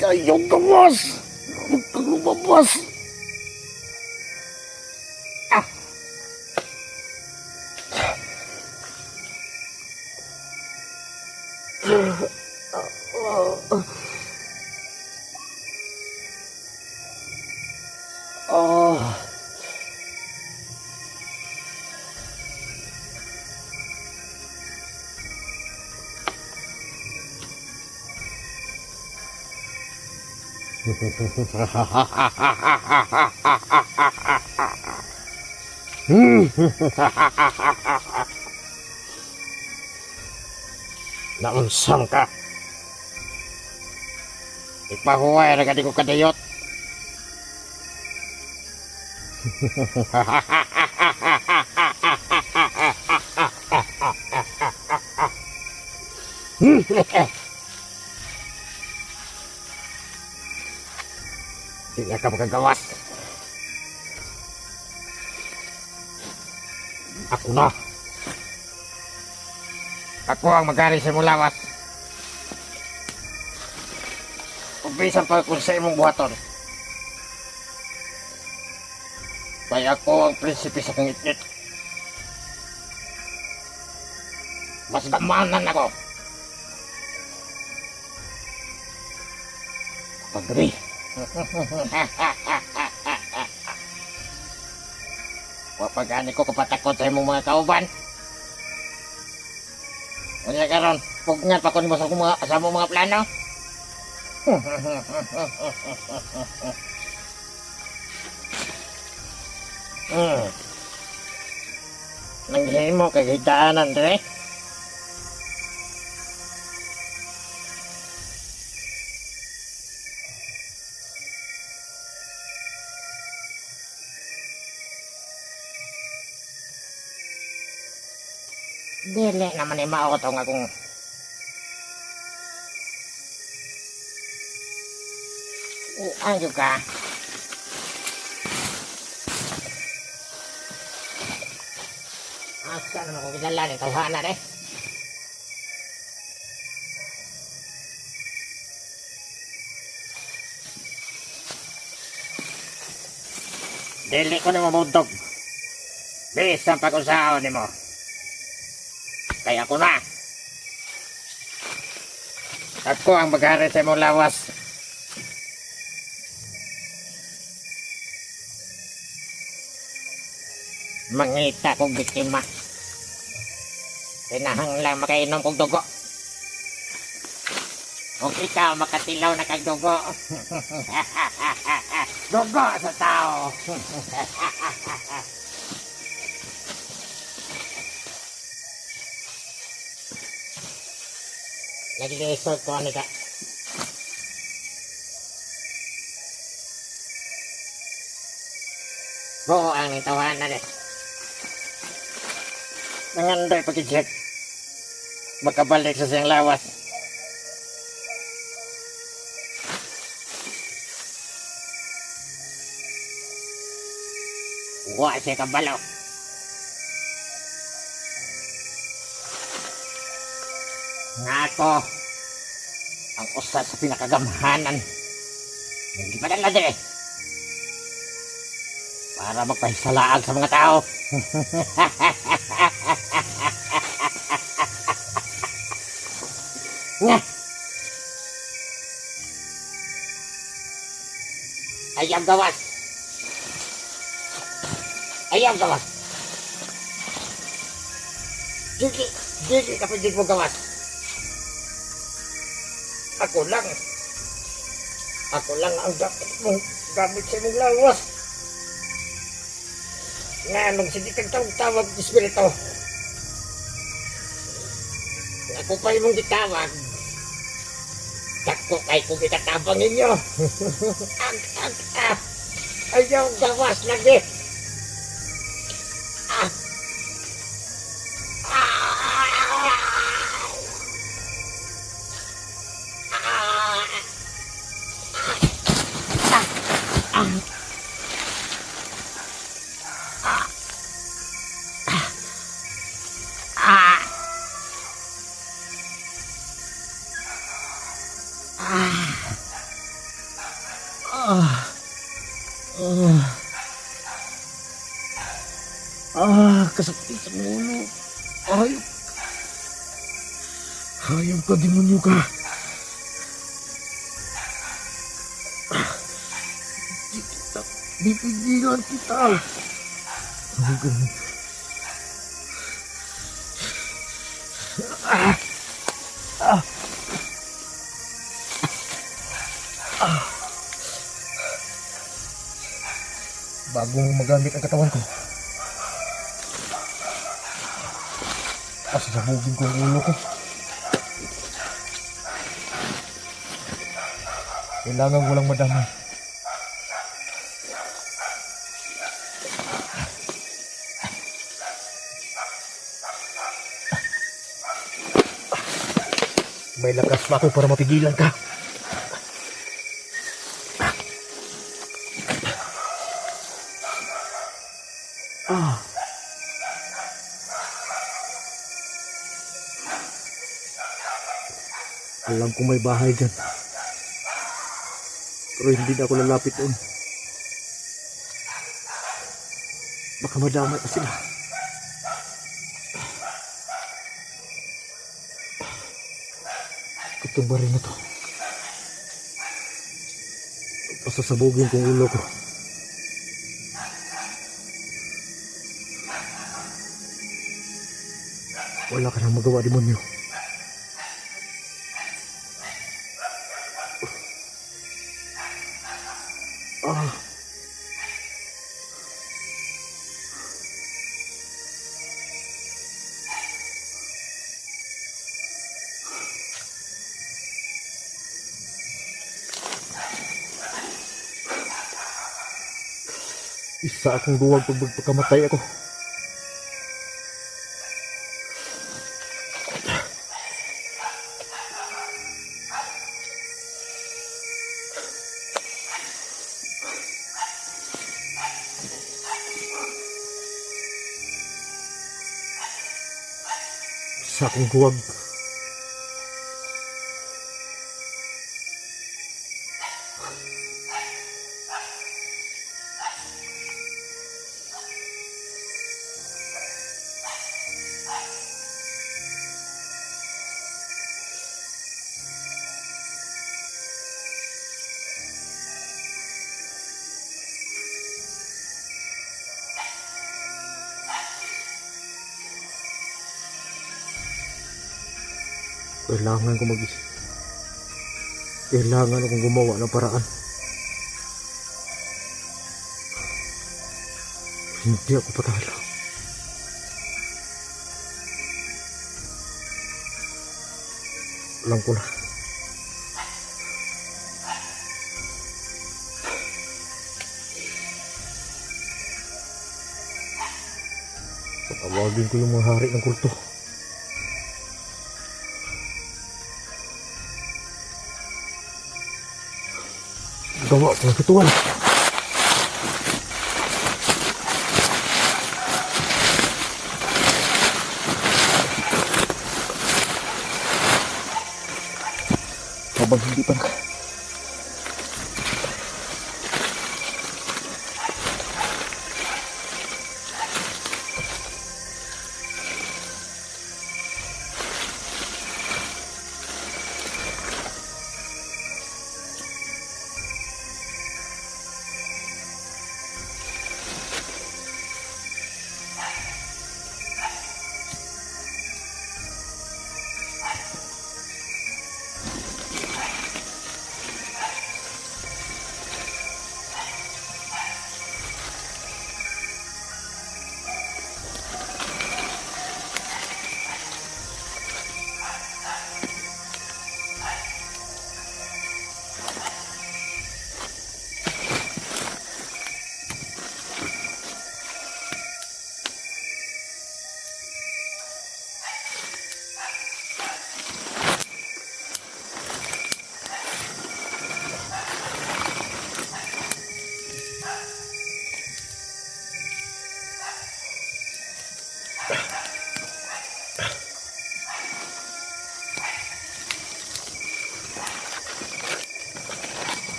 Kayong gawas! Huwag kang lumabas! Naunsam ka. Ipahuway na kadi ko kadayot. Di na ka magagawas. Ako na. Ako ang mag-ari sa mulawas. Umpisan pa kung sa imong buhaton. Kaya ako ang prinsipe sa kangit-ngit. Mas gamanan ako. Paggabi. Wapagani ko kapatakot sa imong mga kauban. Unya karon, pugngan pa ko nimo sa mong mga plano. Nanghimo kay gitaanan dire. Dili naman ni maot ang akong ano ka? Asa naman kung kilala ni tawhana eh. Dili ko na mamudog. Bisan pag-usahaw ni mo. Kaya ako na. Ako ang mag-hari sa imong lawas. Mangita kong biktima. Tinahang lang makainom kong dugo. Kung ikaw makatilaw na kang dugo. Dugo sa tao. Nag-resort ko ano ka. Buo ang tawanan eh. Nanganday pag-check. Makabalik sa siyang lawas. Wa siya kabalo. Nga ako ang usa sa pinakagamhanan. Hindi pa dala din eh. Para magpahisalaag sa mga tao. Nga. Ayam gawas. Ayam gawas. Dili ka pwede mo gawas. Ako lang ang dapat mong gamit sa mong lawas. Nga nung hindi kang tawag ng espiritu. Ako pa yung mong gitawag. Dako kay kung itatabang ninyo. Ayaw gawas lagi. Kasakit sa ulo. Hayop. Hayop ka, demonyo ka. Bipigilan kita. Ay, ganun. Bago magamit ang katawan ko, pasasabugin ko ang ulo ko. Kailangan walang madamay. May lakas pa ako para mapigilan ka. Alam ko may bahay dyan. Pero hindi na ako lalapit doon. Baka madamay pa sila. Itong baril na to. Pasasabugin kong ulo ko. Wala ka nang magawa, demonyo. Isa akong duwag pag magpakamatay ako. Isa akong duwag. Kailangan ko mag-isip. Kailangan akong gumawa ng paraan. Hindi ako patalo. Alam ko na. Patawagin ko yung mga hari ng kulto. Gawa ko ng kituan. Habang hindi pa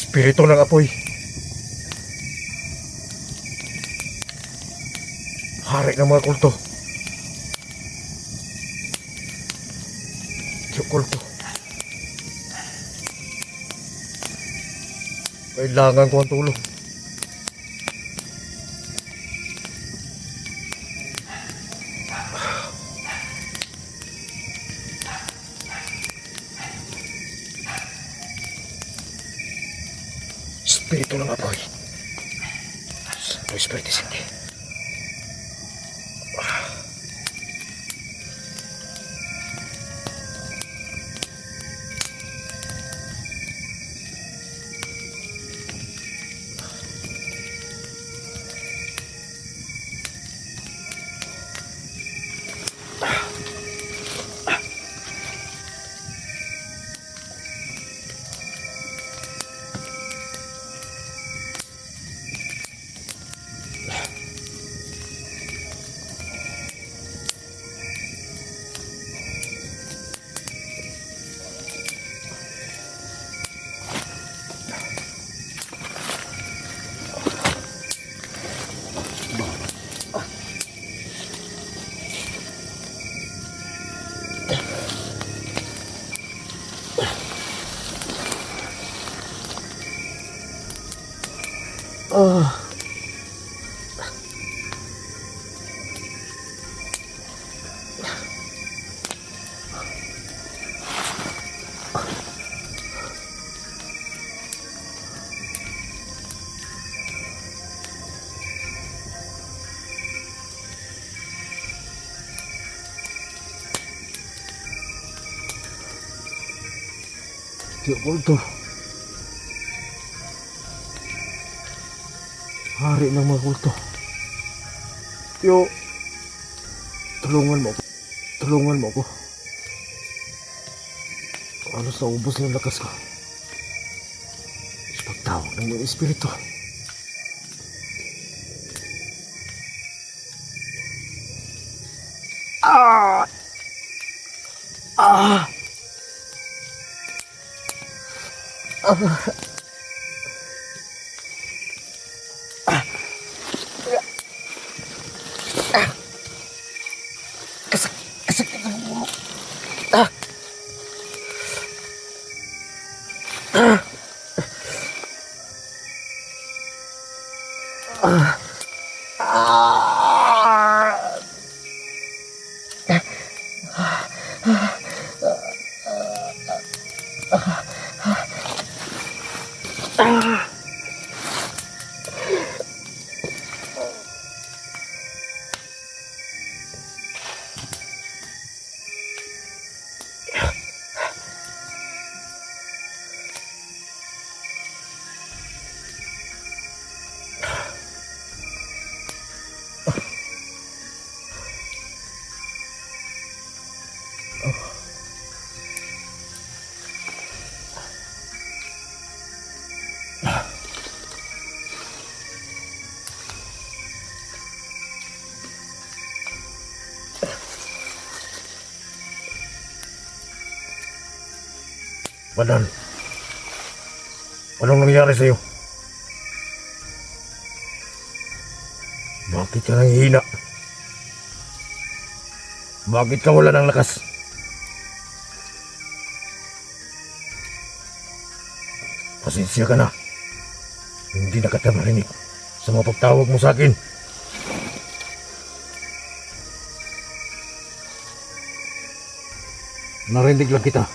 Espiritu ng apoy. Hari ng mga kulto. Yung kulto. Kailangan ko ang tulong. Espiritu ng apoy. Santo Espiritu Santo. Yung kulto. Hari ng mga kulto. Yo, tulungan mo ako. Tulungan mo ako. Halos naubos na yung lakas ko. Sa pagtawag ng mga espiritu. Ah! Ah! Kasakit ang ulo. Badan, anong nangyari sa'yo? Bakit ka nanghihina? Bakit ka wala ng lakas? Pasensya ka na. Hindi na kita marinig sa mga pagtawag mo sa akin. Narinig lang kita.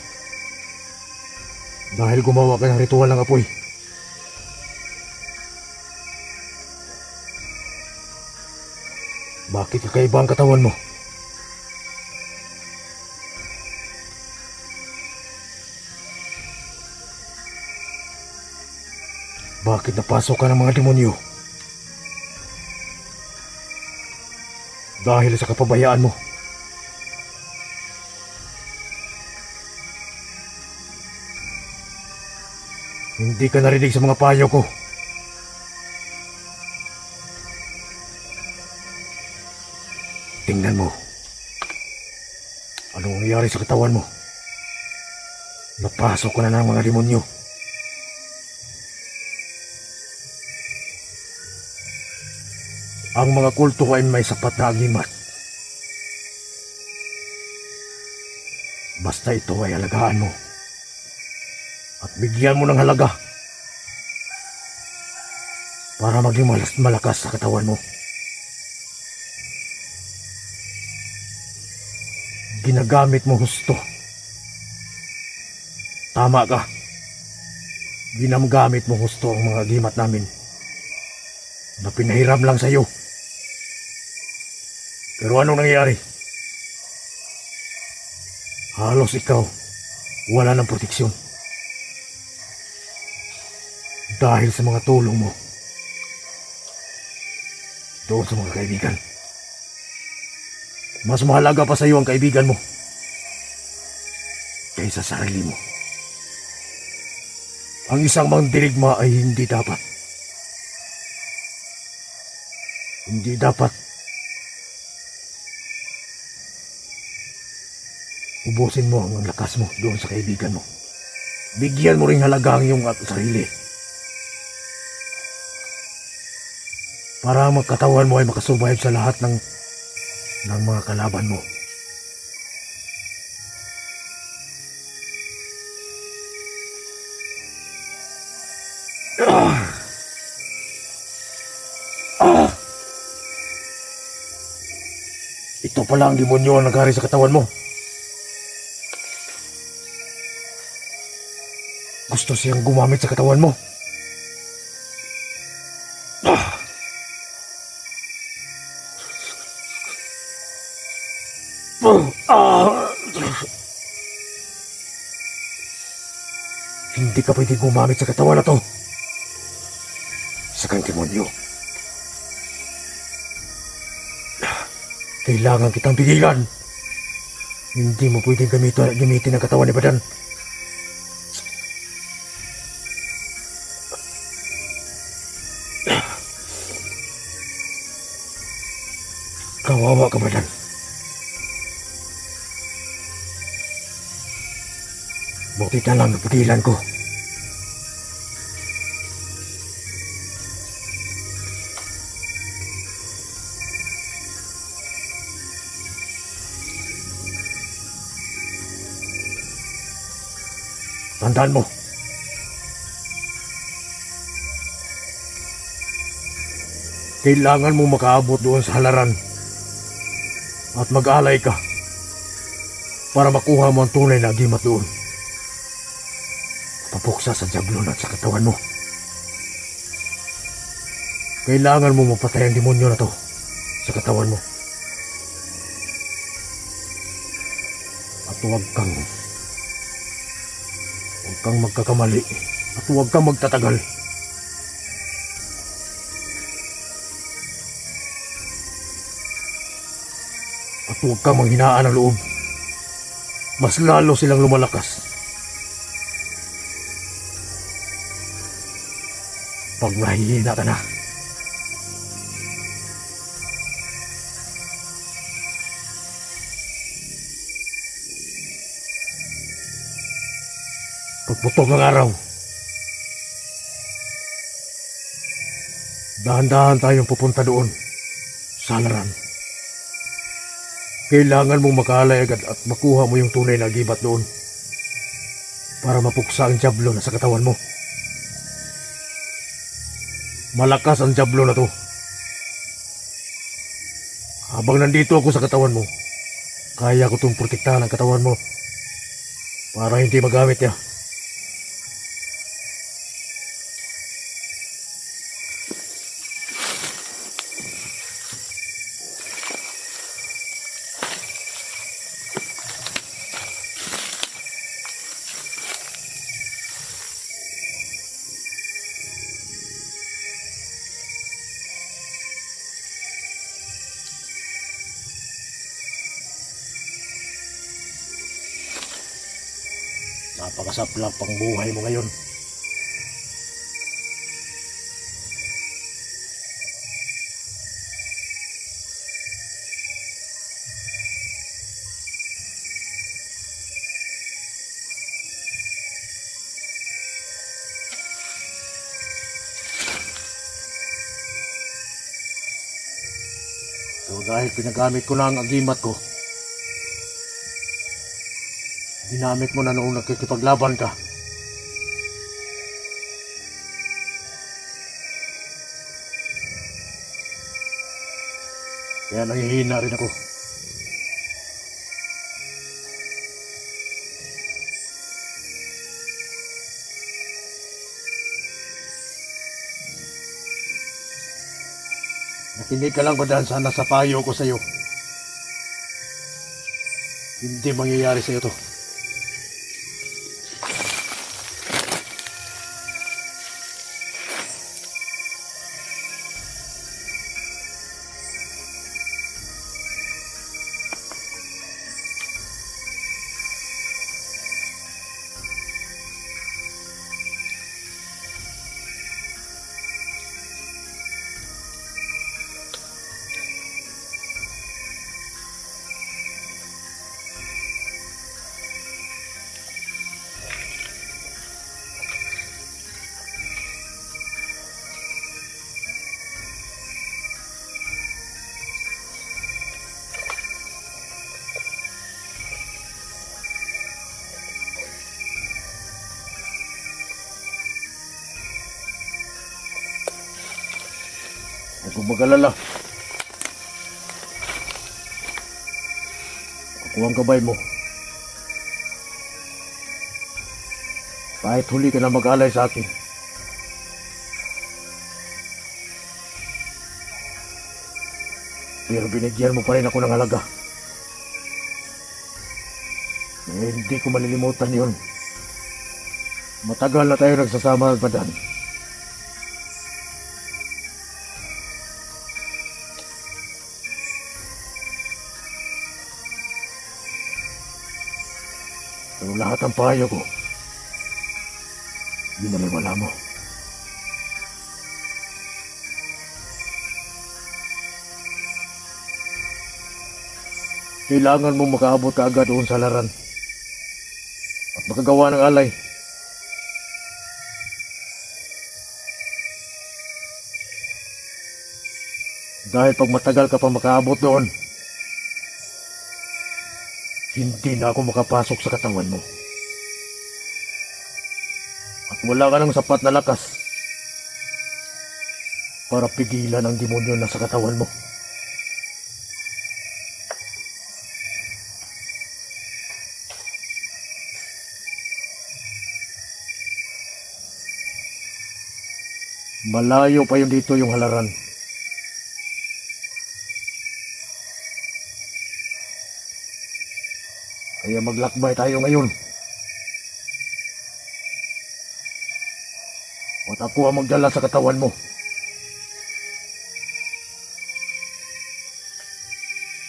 Dahil gumawa ka ng ritual ng apoy. Bakit kakaiba ang katawan mo? Bakit napasok ka ng mga demonyo? Dahil sa kapabayaan mo. Hindi ka narinig sa mga payo ko. Tingnan mo. Anong nangyari sa katawan mo? Napasok ka na ng mga demonyo. Ang mga kulto ay may sapat na agimat. Basta ito ay alagaan mo. At bigyan mo ng halaga para maging malakas sa katawan mo. Ginagamit mo husto. Tama ka. Ginagamit mo husto ang mga gimat namin na pinahiram lang sa iyo. Pero anong nangyari? Halos ikaw wala ng proteksyon. Dahil sa mga tulong mo doon sa mga kaibigan. Mas mahalaga pa sa iyo ang kaibigan mo kaysa sa sarili mo. Ang isang mandirigma ay hindi dapat ubusin mo ang lakas mo doon sa kaibigan mo. Bigyan mo ring halaga ang iyong sarili. Para ang katawan mo ay makasurvive sa lahat ng mga kalaban mo. Ito pala ang demonyo ang nagari sa katawan mo. Gusto siyang gumamit sa katawan mo. Hindi ka pwede gumamit sa katawan na to. Sa kang demonyo. Kailangan kitang pigilan. Hindi mo pwedeng gamitin ang katawan ni Badan. Kawawa ka, Badan. Buti na lang napigilan ko. Tandaan mo. Kailangan mo makaabot doon sa halaran at mag-alay ka para makuha mo ang tunay na agimat doon. Papuksa sa jablon at sa katawan mo. Kailangan mo mapatay ang demonyo na to sa katawan mo. At huwag kang magkakamali at huwag kang magtatagal. At huwag kang manghinaan ng loob. Mas lalo silang lumalakas pag nahihina ka na. Pagputok ng araw, dahan-dahan tayong pupunta doon sa halaran. Kailangan mong makaalay agad at makuha mo yung tunay na agimat doon para mapuksa ang jablo na sa katawan mo. Malakas ang jablo na to. Habang nandito ako sa katawan mo, kaya ko itong protektahan ang katawan mo para hindi magamit niya. Napakasaplak pang buhay mo ngayon. So dahil pinagamit ko na ang agimat ko, ginamit mo na noong nakikipaglaban ka. Kaya nangihina rin ako. Nakinig ka lang ba dahil sana sa payo ko sa'yo? Hindi mangyayari sa'yo to. Huwag kong mag-alala. Ako ang gabay mo. Kahit huli ka na mag-alay sa akin, pero binigyan mo pa rin ako ng halaga. Hindi ko malilimutan yun. Matagal na tayo nagsasama, Badan. Pero lahat ng payo ko, binaliwala mo. Kailangan mong makaabot ka agad doon sa laran at makagawa ng alay. Dahil pag matagal ka pa makaabot doon, hindi na ako makapasok sa katawan mo. At wala ka ng sapat na lakas para pigilan ang demonyo na sa katawan mo. Malayo pa yun dito yung halaran. Kaya maglakbay tayo ngayon. At ako ang magdala sa katawan mo.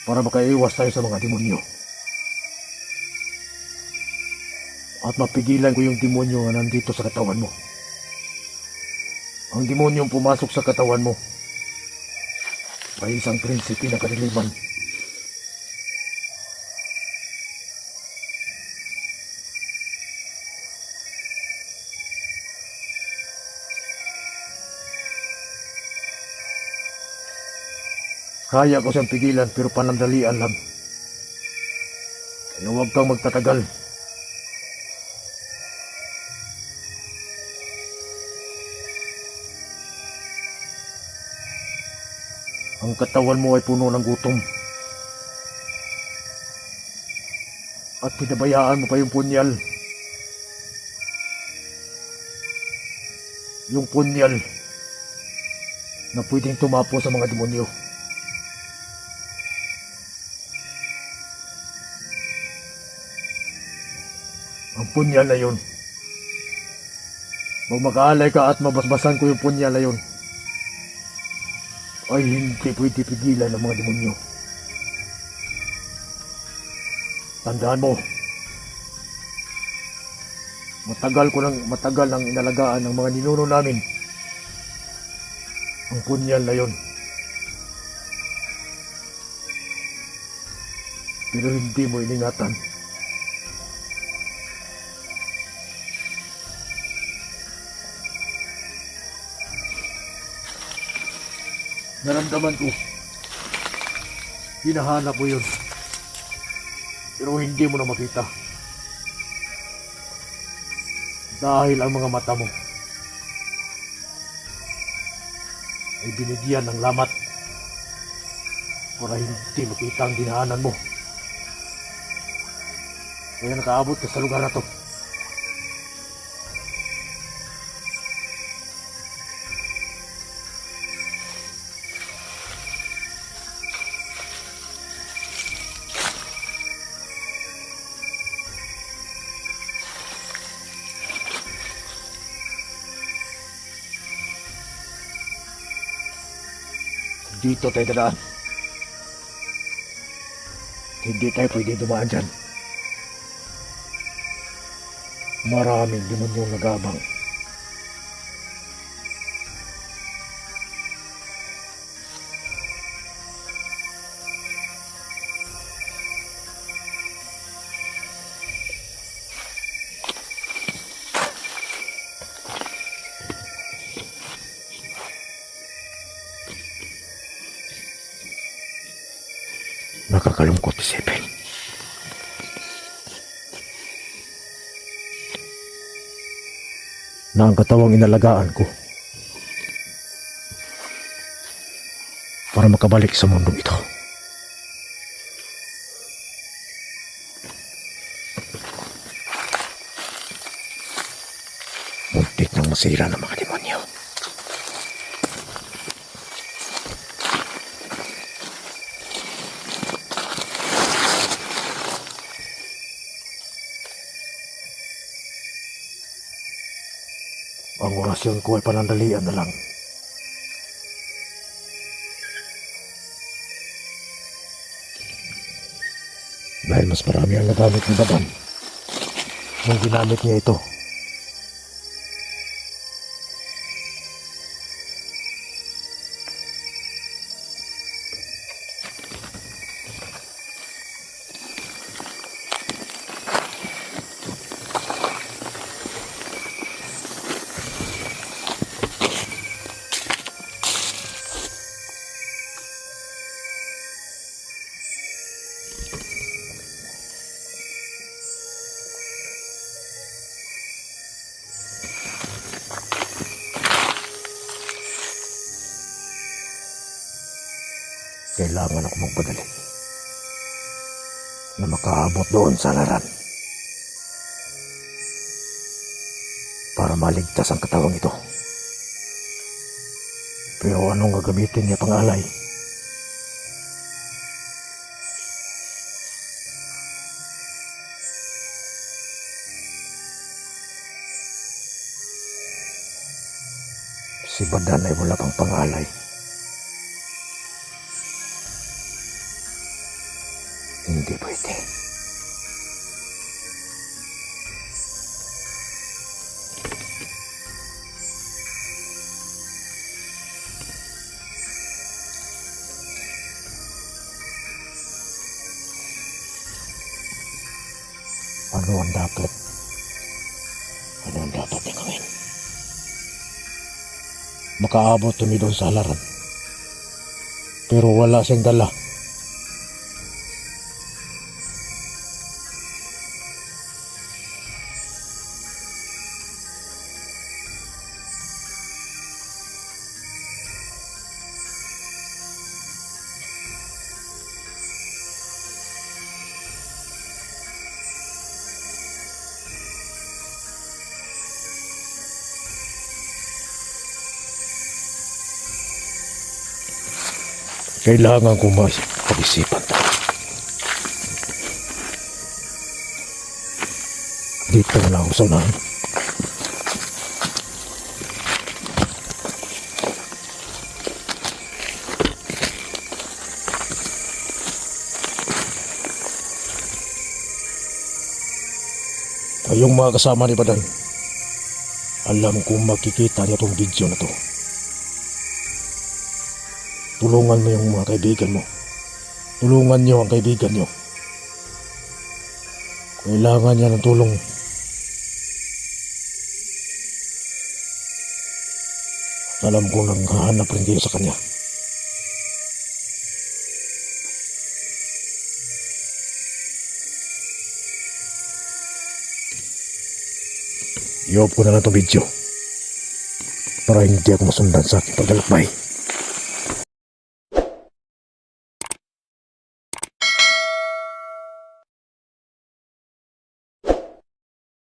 Para makaiwas tayo sa mga demonyo. At mapigilan ko yung demonyo na nandito sa katawan mo. Ang demonyong pumasok sa katawan mo ay isang prinsipe na kadiliman. Kaya ko siyang pigilan pero panandalian lang. Kaya huwag kang magtatagal. Ang katawan mo ay puno ng gutom. At pinabayaan mo pa yung punyal. Yung punyal na pwedeng tumapo sa mga demonyo. Ang punyal na yun. Magmakaalay ka at mabasbasan ko yung punyal na yun. Ay hindi pwede pigilan ng mga demonyo. Tandaan mo, matagal nang inalagaan ng mga ninuno namin ang punyal na yun. Pero hindi mo iningatan. Naramdaman ko. Hinahanap mo yun. Pero hindi mo na makita. Dahil ang mga mata mo ay binigyan ng lamat para hindi makita ang dinaanan mo. Kaya nakaabot ka sa lugar na to. Dito tayo dadaan. Hindi tayo pwede dumaan dyan. Maraming demonyong nagabang. Nakakalungkot isipin. Na ang katawang inalagaan ko para makabalik sa mundong ito. Muntik nang masira ng mga demonyo. Ang orasyon ko ay panandalian na lang. Dahil mas marami ang nagamit ni Badan nung ginamit niya ito. Kailangan ako magpadali na makaabot doon sa halaran para maligtas ang katawang ito Pero anong gagamitin niya pangalay? Si Badan ay wala pang pangalay. Hindi pwede. Ano ang dapat? Ano ang dapat niya gawin? Makaabot tumi doon sa halaran. Pero wala siyang dala. Kailangan ko pag-isipan to. Dito na lang ako sa unahan. Kayong mga kasama ni Badan, alam kong makikita niya tong video na to. Tulungan mo yung mga kaibigan mo. Tulungan niyo ang kaibigan niyo. Kailangan niya ng tulong. Alam ko nang hahanap rin kayo sa kanya. I-off ko na lang itong video para hindi ako masundan sa aking paglalakbay.